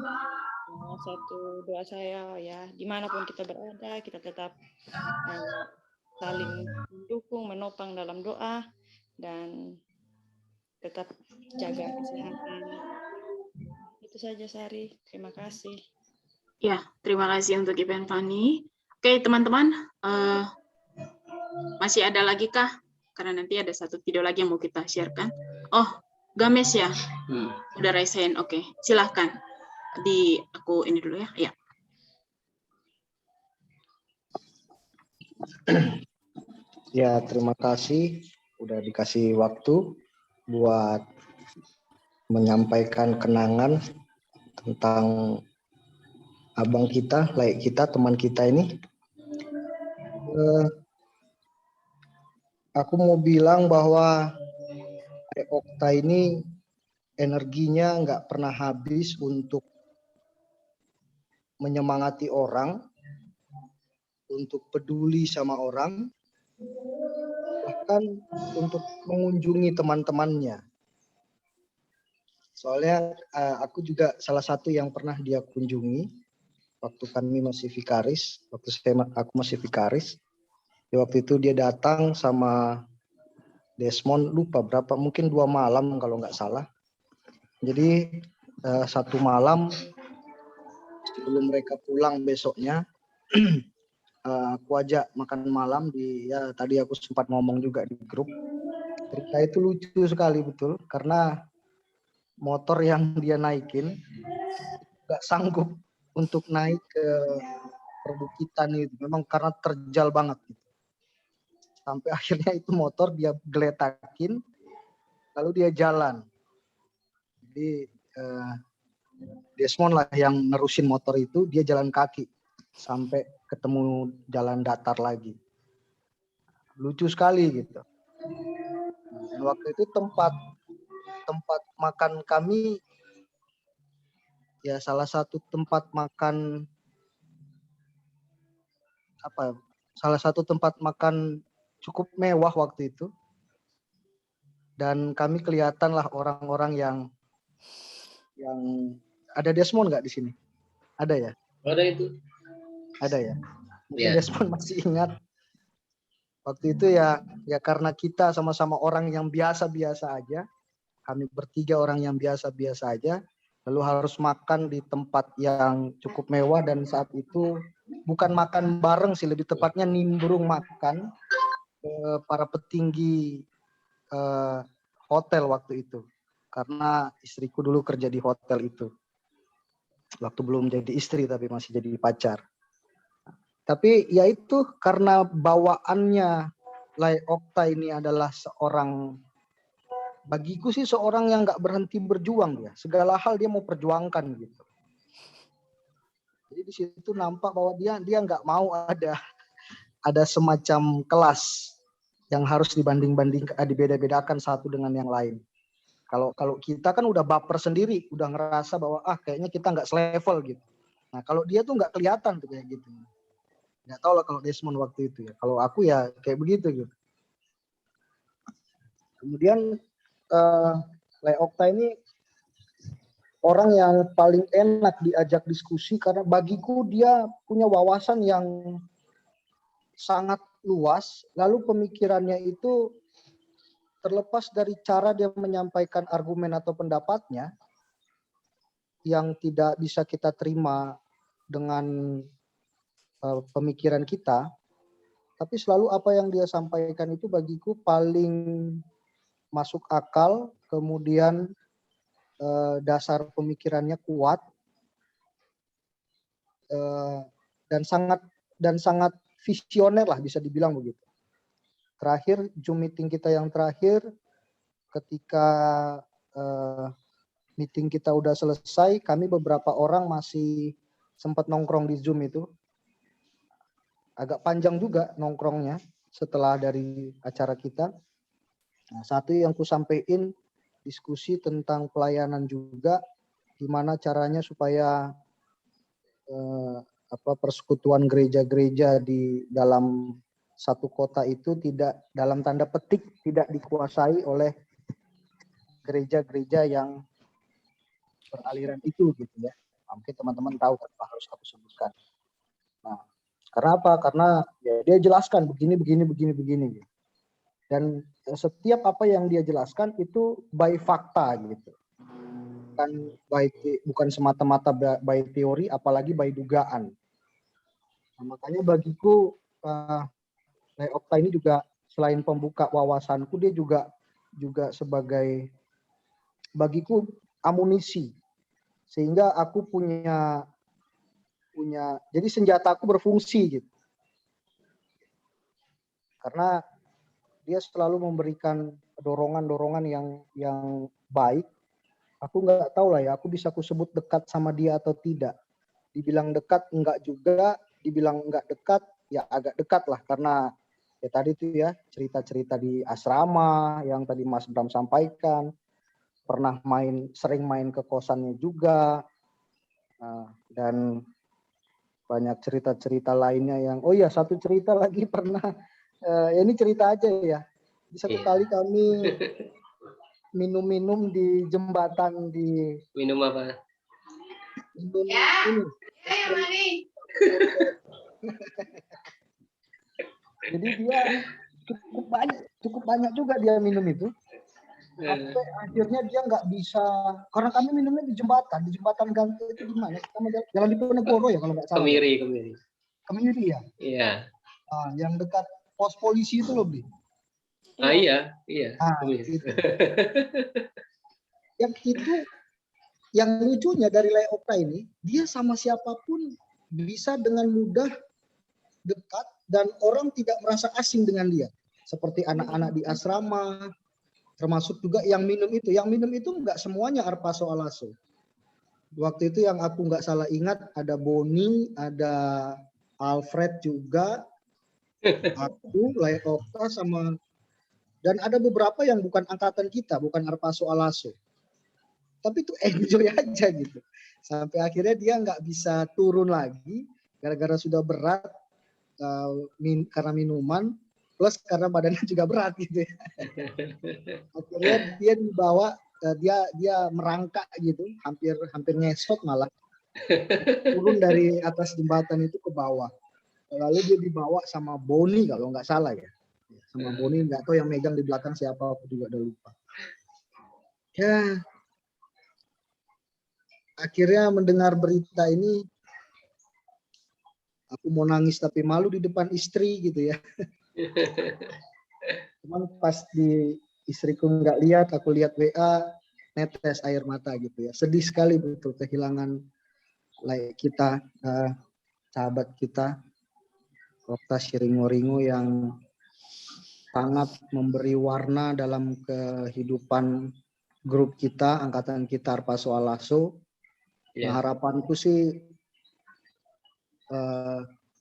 Satu doa saya ya, dimanapun kita berada, kita tetap saling mendukung, menopang dalam doa, dan tetap jaga kesehatan. Itu saja Sari, terima kasih. Ya, terima kasih untuk Ibu Fani. Oke teman-teman, masih ada lagi kah? Karena nanti ada satu video lagi yang mau kita sharekan. Oh, Games ya? Udah raise hand, oke. Silahkan. Aku ini dulu ya. Ya. Ya, terima kasih udah dikasih waktu buat menyampaikan kenangan tentang abang kita, teman kita ini. Aku mau bilang bahwa Okta ini energinya nggak pernah habis untuk menyemangati orang, untuk peduli sama orang, bahkan untuk mengunjungi teman-temannya. Soalnya aku juga salah satu yang pernah dia kunjungi waktu kami masih vikaris, aku masih vikaris. Waktu itu dia datang sama Desmond, lupa berapa, mungkin 2 malam kalau nggak salah. Jadi 1 malam sebelum mereka pulang besoknya, aku ajak makan malam ya tadi aku sempat ngomong juga di grup. Cerita itu lucu sekali betul, karena motor yang dia naikin nggak sanggup untuk naik ke perbukitan itu, memang karena terjal banget gitu. Sampai akhirnya itu motor dia geletakin, lalu dia jalan. Jadi Desmond lah yang nerusin motor itu, dia jalan kaki sampai ketemu jalan datar lagi. Lucu sekali gitu. Dan waktu itu tempat makan kami ya salah satu tempat makan cukup mewah waktu itu. Dan kami kelihatan lah orang-orang yang ada Desmond nggak di sini? Ada ya? Ada itu. Ada ya. Mungkin Desmond masih ingat. Waktu itu ya karena kita sama-sama orang yang biasa-biasa aja. Kami bertiga orang yang biasa-biasa aja. Lalu harus makan di tempat yang cukup mewah, dan saat itu bukan makan bareng sih, lebih tepatnya nimbrung makan para petinggi hotel waktu itu. Karena istriku dulu kerja di hotel itu. Waktu belum jadi istri tapi masih jadi pacar. Tapi ya itu karena bawaannya Lai Okta ini adalah bagiku sih seorang yang nggak berhenti berjuang dia. Segala hal dia mau perjuangkan gitu. Jadi di situ nampak bahwa dia nggak mau ada semacam kelas yang harus dibeda-bedakan satu dengan yang lain. Kalau kita kan udah baper sendiri, udah ngerasa bahwa kayaknya kita nggak selevel gitu. Nah kalau dia tuh nggak kelihatan tuh kayak gitu. Nggak tahu lah kalau Desmond waktu itu ya. Kalau aku ya kayak begitu gitu. Kemudian Lai Okta ini orang yang paling enak diajak diskusi karena bagiku dia punya wawasan yang sangat luas, lalu pemikirannya itu terlepas dari cara dia menyampaikan argumen atau pendapatnya yang tidak bisa kita terima dengan pemikiran kita, tapi selalu apa yang dia sampaikan itu bagiku paling masuk akal, kemudian dasar pemikirannya kuat dan sangat visioner lah bisa dibilang begitu. Terakhir Zoom meeting kita yang terakhir, ketika meeting kita udah selesai, kami beberapa orang masih sempat nongkrong di Zoom itu. Agak panjang juga nongkrongnya setelah dari acara kita. Nah, satu yang ku sampaikan diskusi tentang pelayanan juga, gimana caranya supaya persekutuan gereja-gereja di dalam satu kota itu tidak dalam tanda petik tidak dikuasai oleh gereja-gereja yang beraliran itu gitu ya. Mungkin teman-teman tahu tanpa harus aku sebutkan. Nah, karena apa? Karena ya, dia jelaskan begini. Gitu. Dan setiap apa yang dia jelaskan itu by fakta gitu. Bukan semata-mata by teori, apalagi by dugaan. Nah, makanya bagiku Lai Okta ini juga selain pembuka wawasanku, dia juga sebagai bagiku amunisi, sehingga aku punya jadi senjataku berfungsi gitu. Karena dia selalu memberikan dorongan yang baik. Aku nggak tahu lah ya, aku bisa sebut dekat sama dia atau tidak. dibilang dekat enggak juga, dibilang enggak dekat ya agak dekat lah, karena ya tadi tuh ya cerita-cerita di asrama yang tadi Mas Bram sampaikan, pernah sering main ke kosannya juga, dan banyak cerita-cerita lainnya yang, oh ya satu cerita lagi pernah, ya ini cerita aja ya, satu kali kami minum-minum di jembatan di. Minum apa? Minum ini. Jadi dia cukup banyak juga dia minum itu. Sampai akhirnya dia nggak bisa, karena kami minumnya di jembatan gantung itu di mana? Jalan Diponegoro ya kalau nggak salah. Kemiri ya. Iya. Yang dekat pos polisi itu loh, Bi. Iya. Itu. Yang lucunya dari Leopta ini, dia sama siapapun bisa dengan mudah dekat dan orang tidak merasa asing dengan dia. Seperti anak-anak di asrama, termasuk juga yang minum itu. Yang minum itu nggak semuanya Arpaso Alaso. Waktu itu yang aku nggak salah ingat, ada Boni, ada Alfred juga, aku, Leopta, sama, dan ada beberapa yang bukan angkatan kita, bukan Arpaso Alaso. Tapi itu enjoy aja gitu. Sampai akhirnya dia nggak bisa turun lagi, gara-gara sudah berat, karena minuman, plus karena badannya juga berat gitu ya. Akhirnya dia dibawa, dia merangkak gitu, hampir ngesot malah. Turun dari atas jembatan itu ke bawah. Lalu dia dibawa sama Boni kalau nggak salah ya. Sama Boni, nggak tahu yang megang di belakang siapa, aku juga udah lupa. Ya, akhirnya mendengar berita ini, aku mau nangis tapi malu di depan istri gitu ya. Cuman pas di istriku nggak lihat, aku lihat WA, netes air mata gitu ya. Sedih sekali betul kehilangan kita, sahabat kita, Okta Shiringo-Ringo, yang sangat memberi warna dalam kehidupan grup kita, angkatan kita Arpaso Alaso. Nah, harapanku sih,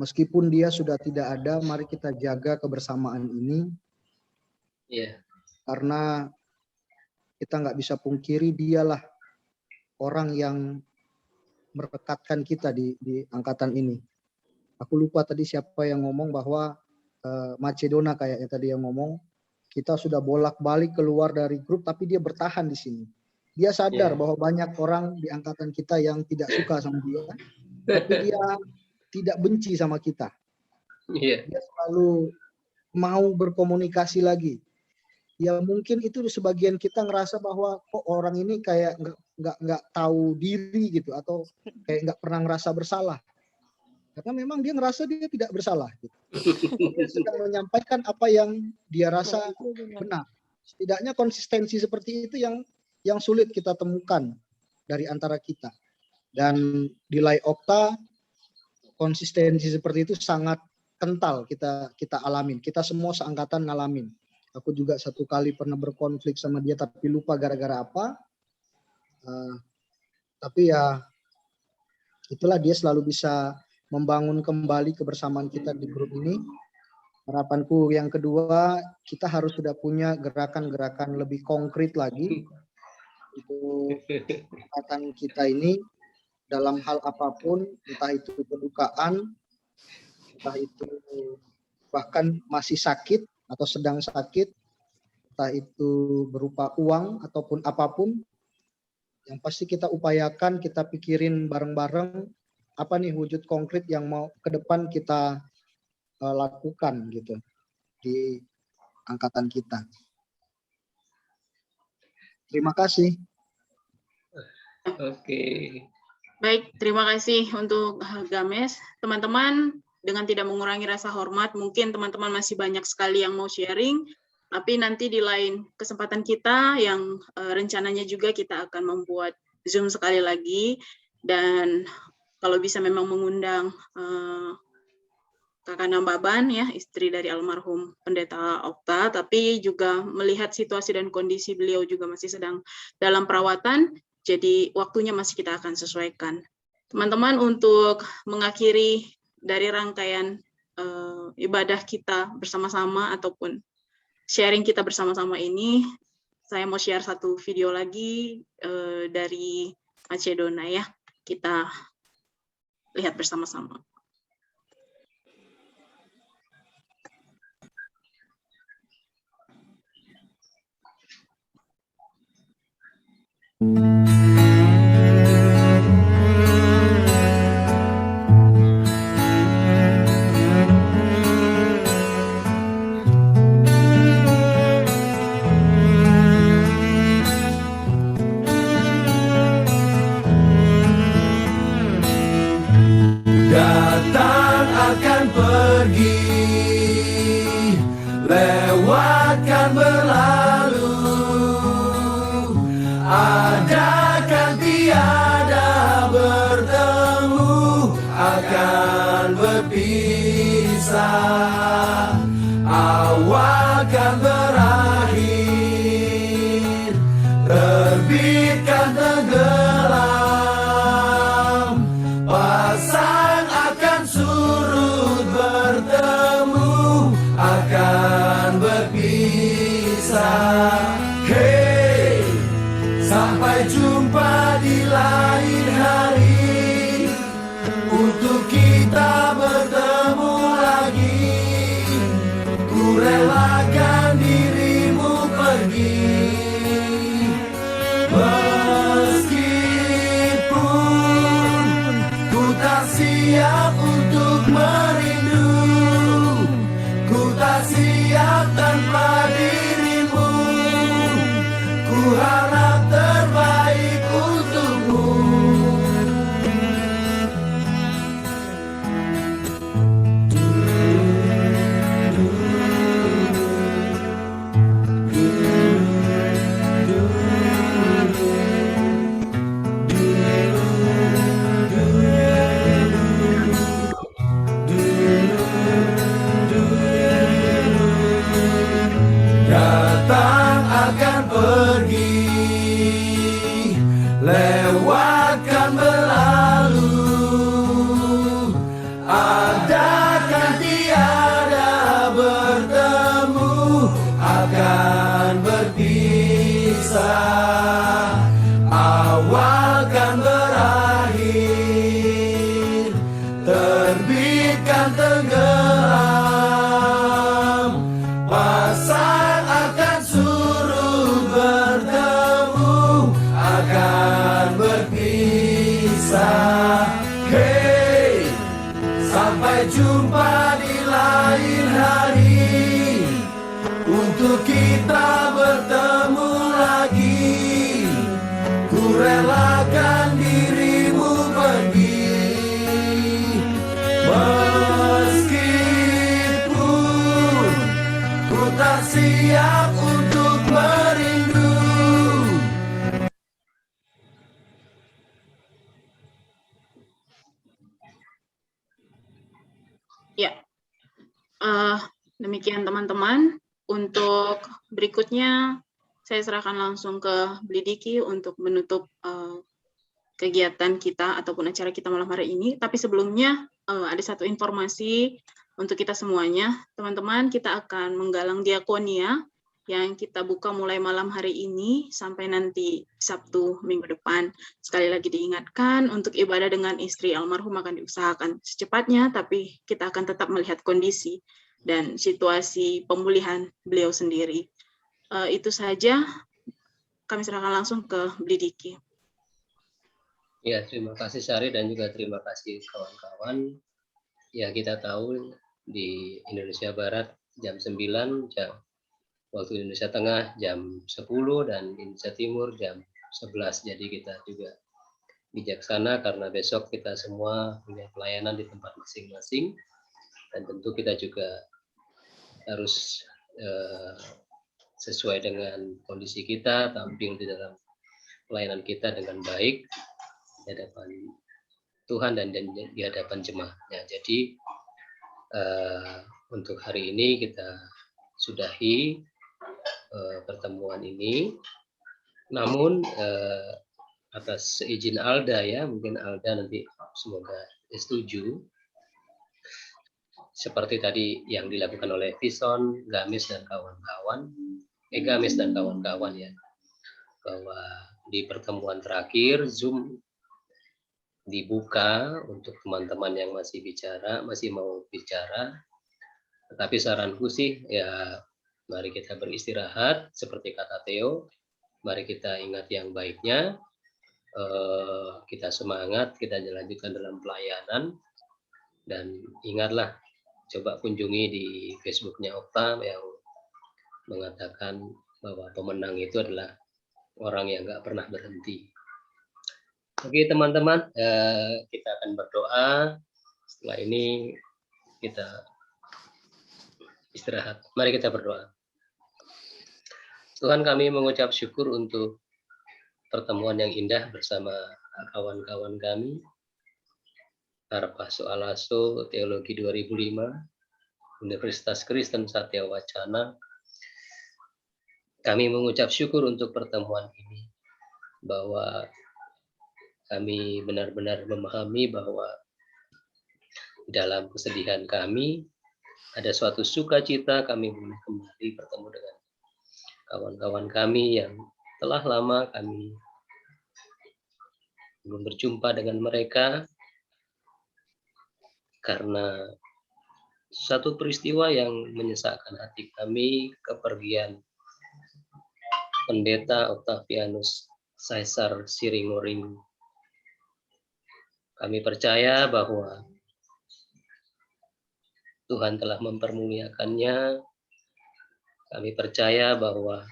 meskipun dia sudah tidak ada, mari kita jaga kebersamaan ini. Karena kita nggak bisa pungkiri dialah orang yang merekatkan kita di angkatan ini. Aku lupa tadi siapa yang ngomong bahwa Macedona kayaknya tadi yang ngomong, kita sudah bolak-balik keluar dari grup tapi dia bertahan di sini. Dia sadar bahwa banyak orang di angkatan kita yang tidak suka sama dia, tapi dia tidak benci sama kita. Dia selalu mau berkomunikasi lagi. Ya mungkin itu sebagian kita ngerasa bahwa kok orang ini kayak nggak tahu diri gitu, atau kayak nggak pernah ngerasa bersalah. Karena memang dia ngerasa dia tidak bersalah. Gitu. Dia sedang menyampaikan apa yang dia rasa benar. Setidaknya konsistensi seperti itu yang sulit kita temukan dari antara kita. Dan di Leopta, konsistensi seperti itu sangat kental kita alamin. Kita semua seangkatan ngalamin. Aku juga satu kali pernah berkonflik sama dia tapi lupa gara-gara apa. Tapi ya itulah, dia selalu bisa membangun kembali kebersamaan kita di grup ini. Harapanku yang kedua, kita harus sudah punya gerakan-gerakan lebih konkret lagi. Itu angkatan kita ini dalam hal apapun, entah itu kedukaan, entah itu bahkan masih sakit atau sedang sakit, entah itu berupa uang ataupun apapun, yang pasti kita upayakan, kita pikirin bareng-bareng apa nih wujud konkret yang mau ke depan kita lakukan gitu di angkatan kita. Terima kasih. Baik, terima kasih untuk Games. Teman-teman, dengan tidak mengurangi rasa hormat, mungkin teman-teman masih banyak sekali yang mau sharing, tapi nanti di lain kesempatan kita yang rencananya juga kita akan membuat Zoom sekali lagi, dan kalau bisa memang mengundang Kakak Nambaban ya, istri dari almarhum Pendeta Okta, tapi juga melihat situasi dan kondisi beliau juga masih sedang dalam perawatan, jadi waktunya masih kita akan sesuaikan. Teman-teman, untuk mengakhiri dari rangkaian ibadah kita bersama-sama ataupun sharing kita bersama-sama ini, saya mau share satu video lagi dari Macedona ya. Kita lihat bersama-sama. Datang akan pergi, lewatkan berlalu, adakan tiada bertemu, akan berpisah, awal kan berakhir, terbitkan tenggelam, pasang akan surut bertemu, akan berpisah. Hey, sampai jumpa di lain hari, untuk kita bertemu lagi. Ku relakan dirimu pergi, meskipun ku tak siap untuk merindu, ku tak siap tanpa dirimu, ku harap terbaik untukmu. Datang akan pergi, lewatkan berlalu, adakan tiada bertemu, akan berpisah, awal kan berakhir, terbitkan tenggelam, pasang akan surut bertemu, akan berpisah. Hey, sampai jumpa di lain hari, untuk kita bertemu lagi. Ku relakan dirimu pergi, meskipun ku tak siap untuk merindu. Ya, demikian teman-teman. Untuk berikutnya, saya serahkan langsung ke Blidiki untuk menutup kegiatan kita ataupun acara kita malam hari ini. Tapi sebelumnya, ada satu informasi untuk kita semuanya. Teman-teman, kita akan menggalang diakonia yang kita buka mulai malam hari ini sampai nanti Sabtu minggu depan. Sekali lagi diingatkan, untuk ibadah dengan istri almarhum akan diusahakan secepatnya, tapi kita akan tetap melihat kondisi dan situasi pemulihan beliau sendiri. Itu saja, kami serahkan langsung ke Blidiki. Ya, terima kasih Syari dan juga terima kasih kawan-kawan. Ya, kita tahu di Indonesia Barat jam 9, jam waktu Indonesia Tengah jam 10, dan Indonesia Timur jam 11. Jadi kita juga bijaksana karena besok kita semua punya pelayanan di tempat masing-masing, dan tentu kita juga harus sesuai dengan kondisi kita, tampil di dalam pelayanan kita dengan baik di hadapan Tuhan dan di hadapan jemaatnya. Jadi untuk hari ini kita sudahi pertemuan ini. Namun atas izin Alda ya, mungkin Alda nanti semoga setuju. Seperti tadi yang dilakukan oleh Vison, Gamis dan kawan-kawan, Gamis dan kawan-kawan ya, bahwa di pertemuan terakhir Zoom dibuka untuk teman-teman yang masih mau bicara. Tetapi saranku sih ya mari kita beristirahat seperti kata Theo, mari kita ingat yang baiknya, kita semangat, kita lanjutkan dalam pelayanan, dan ingatlah coba kunjungi di Facebooknya Okta yang mengatakan bahwa pemenang itu adalah orang yang nggak pernah berhenti. Oke teman-teman, kita akan berdoa. Setelah ini kita istirahat. Mari kita berdoa. Tuhan, kami mengucap syukur untuk pertemuan yang indah bersama kawan-kawan kami. Arpaso Alaso Teologi 2005, Universitas Kristen Satya Wacana. Kami mengucap syukur untuk pertemuan ini, bahwa kami benar-benar memahami bahwa dalam kesedihan kami ada suatu sukacita kami boleh kembali bertemu dengan kawan-kawan kami yang telah lama kami belum berjumpa dengan mereka, karena satu peristiwa yang menyesakkan hati kami, kepergian Pendeta Octavianus Caesar Siringoring. Kami percaya bahwa Tuhan telah mempermuliakannya. Kami percaya bahwa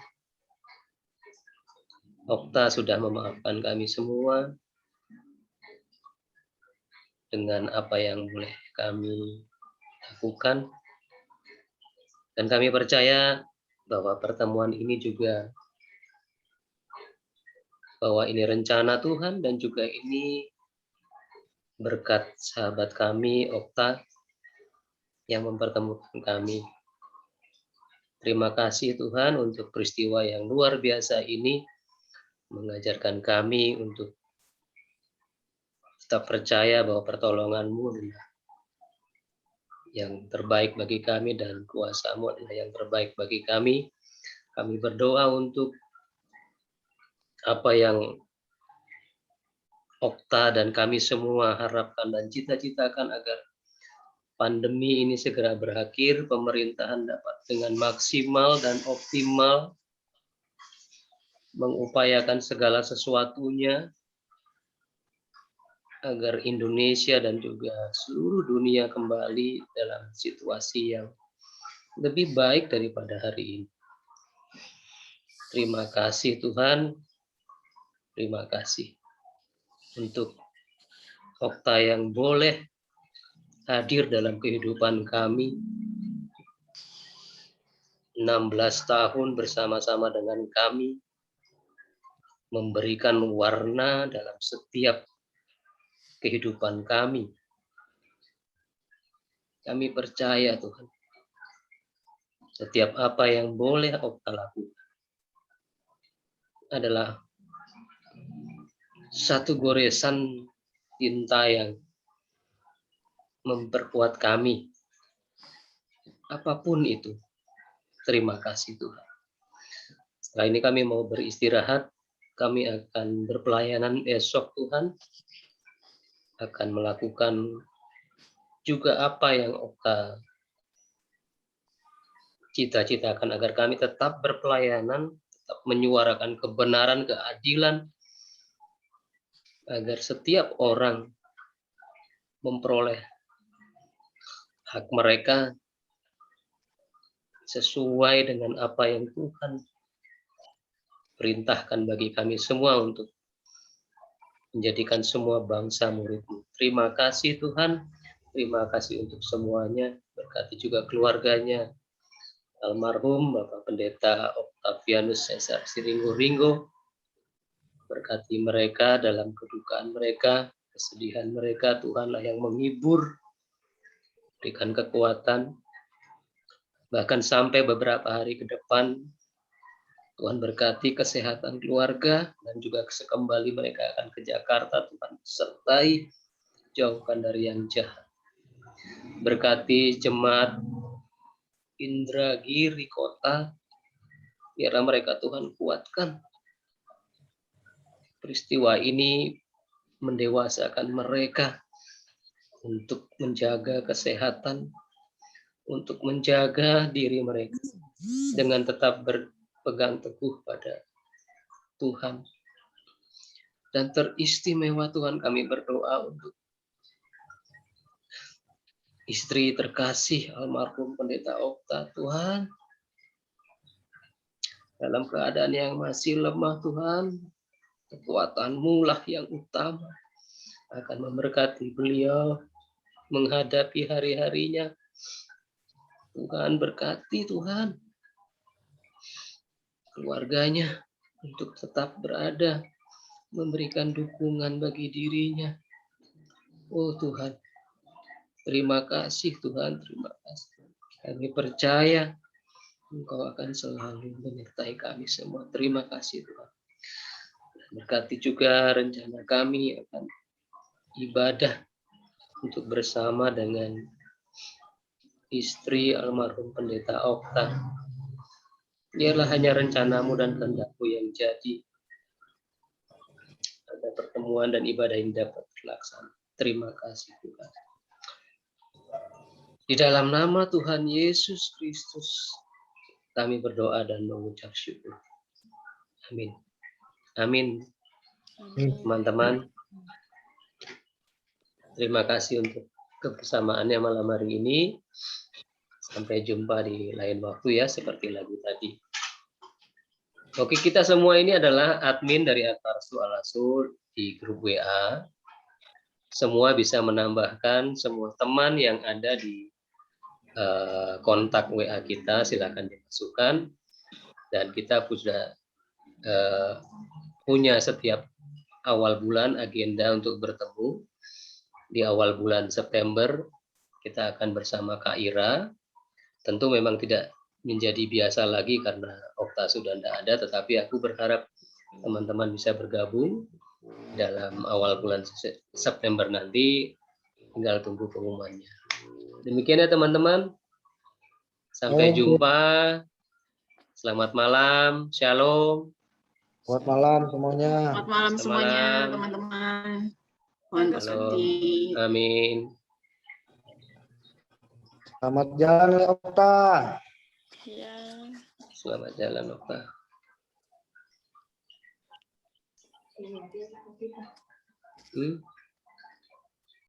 Okta sudah memaafkan kami semua dengan apa yang boleh kami lakukan. Dan kami percaya bahwa pertemuan ini juga, bahwa ini rencana Tuhan dan juga ini berkat sahabat kami, Okta, yang mempertemukan kami. Terima kasih Tuhan untuk peristiwa yang luar biasa ini, mengajarkan kami untuk tetap percaya bahwa pertolongan-Mu adalah yang terbaik bagi kami dan kuasa-Mu adalah yang terbaik bagi kami. Kami berdoa untuk apa yang Okta dan kami semua harapkan dan cita-citakan agar pandemi ini segera berakhir, pemerintahan dapat dengan maksimal dan optimal mengupayakan segala sesuatunya agar Indonesia dan juga seluruh dunia kembali dalam situasi yang lebih baik daripada hari ini. Terima kasih Tuhan, terima kasih untuk Okta yang boleh hadir dalam kehidupan kami. 16 tahun bersama-sama dengan kami, memberikan warna dalam setiap kehidupan kami. Kami percaya Tuhan, setiap apa yang boleh Okta lakukan adalah satu goresan cinta yang memperkuat kami. Apapun itu, terima kasih Tuhan. Setelah ini kami mau beristirahat, kami akan berpelayanan esok Tuhan, akan melakukan juga apa yang Okta cita-citakan agar kami tetap berpelayanan, tetap menyuarakan kebenaran, keadilan, agar setiap orang memperoleh hak mereka sesuai dengan apa yang Tuhan perintahkan bagi kami semua untuk menjadikan semua bangsa murid-Mu. Terima kasih Tuhan, terima kasih untuk semuanya, berkati juga keluarganya, almarhum Bapak Pendeta Octavianus Caesar Siringo-Ringo, berkati mereka dalam kedukaan mereka, kesedihan mereka, Tuhanlah yang menghibur, berikan kekuatan, bahkan sampai beberapa hari ke depan, Tuhan berkati kesehatan keluarga, dan juga kembali mereka akan ke Jakarta, Tuhan sertai jauhkan dari yang jahat. Berkati jemaat Indragiri Kota, biarlah mereka Tuhan kuatkan. Peristiwa ini mendewasakan mereka untuk menjaga kesehatan, untuk menjaga diri mereka dengan tetap berpegang teguh pada Tuhan. Dan teristimewa Tuhan, kami berdoa untuk istri terkasih almarhum Pendeta Okta, Tuhan. Dalam keadaan yang masih lemah, Tuhan, kekuatan-Mu lah yang utama akan memberkati beliau menghadapi hari-harinya. Tuhan, berkati Tuhan keluarganya untuk tetap berada, memberikan dukungan bagi dirinya. Oh Tuhan, terima kasih Tuhan, terima kasih. Kami percaya Engkau akan selalu menyertai kami semua. Terima kasih Tuhan. Berkati juga rencana kami akan ibadah untuk bersama dengan istri almarhum Pendeta Okta. Biarlah hanya rencana-Mu dan kehendak-Mu yang jadi. Ada pertemuan dan ibadah yang dapat terlaksana. Terima kasih Tuhan. Di dalam nama Tuhan Yesus Kristus, kami berdoa dan mengucap syukur. Amin. Amin. Teman-teman, terima kasih untuk kebersamaannya malam hari ini. Sampai jumpa di lain waktu ya, seperti lagu tadi. Oke, kita semua ini adalah admin dari Atarsu Alasul di grup WA. Semua bisa menambahkan semua teman yang ada di kontak WA kita, silakan dimasukkan. Dan kita sudah punya setiap awal bulan agenda untuk bertemu. Di awal bulan September kita akan bersama Kak Ira. Tentu memang tidak menjadi biasa lagi karena Okta sudah tidak ada, tetapi aku berharap teman-teman bisa bergabung dalam awal bulan September nanti. Tinggal tunggu pengumumannya. Demikian ya teman-teman. Sampai jumpa. Selamat malam. Shalom. Selamat malam semuanya. Selamat malam semuanya, teman-teman. Tuhan berkati. Amin. Selamat jalan ya Okta. Ya. Selamat jalan Okta. Hmm?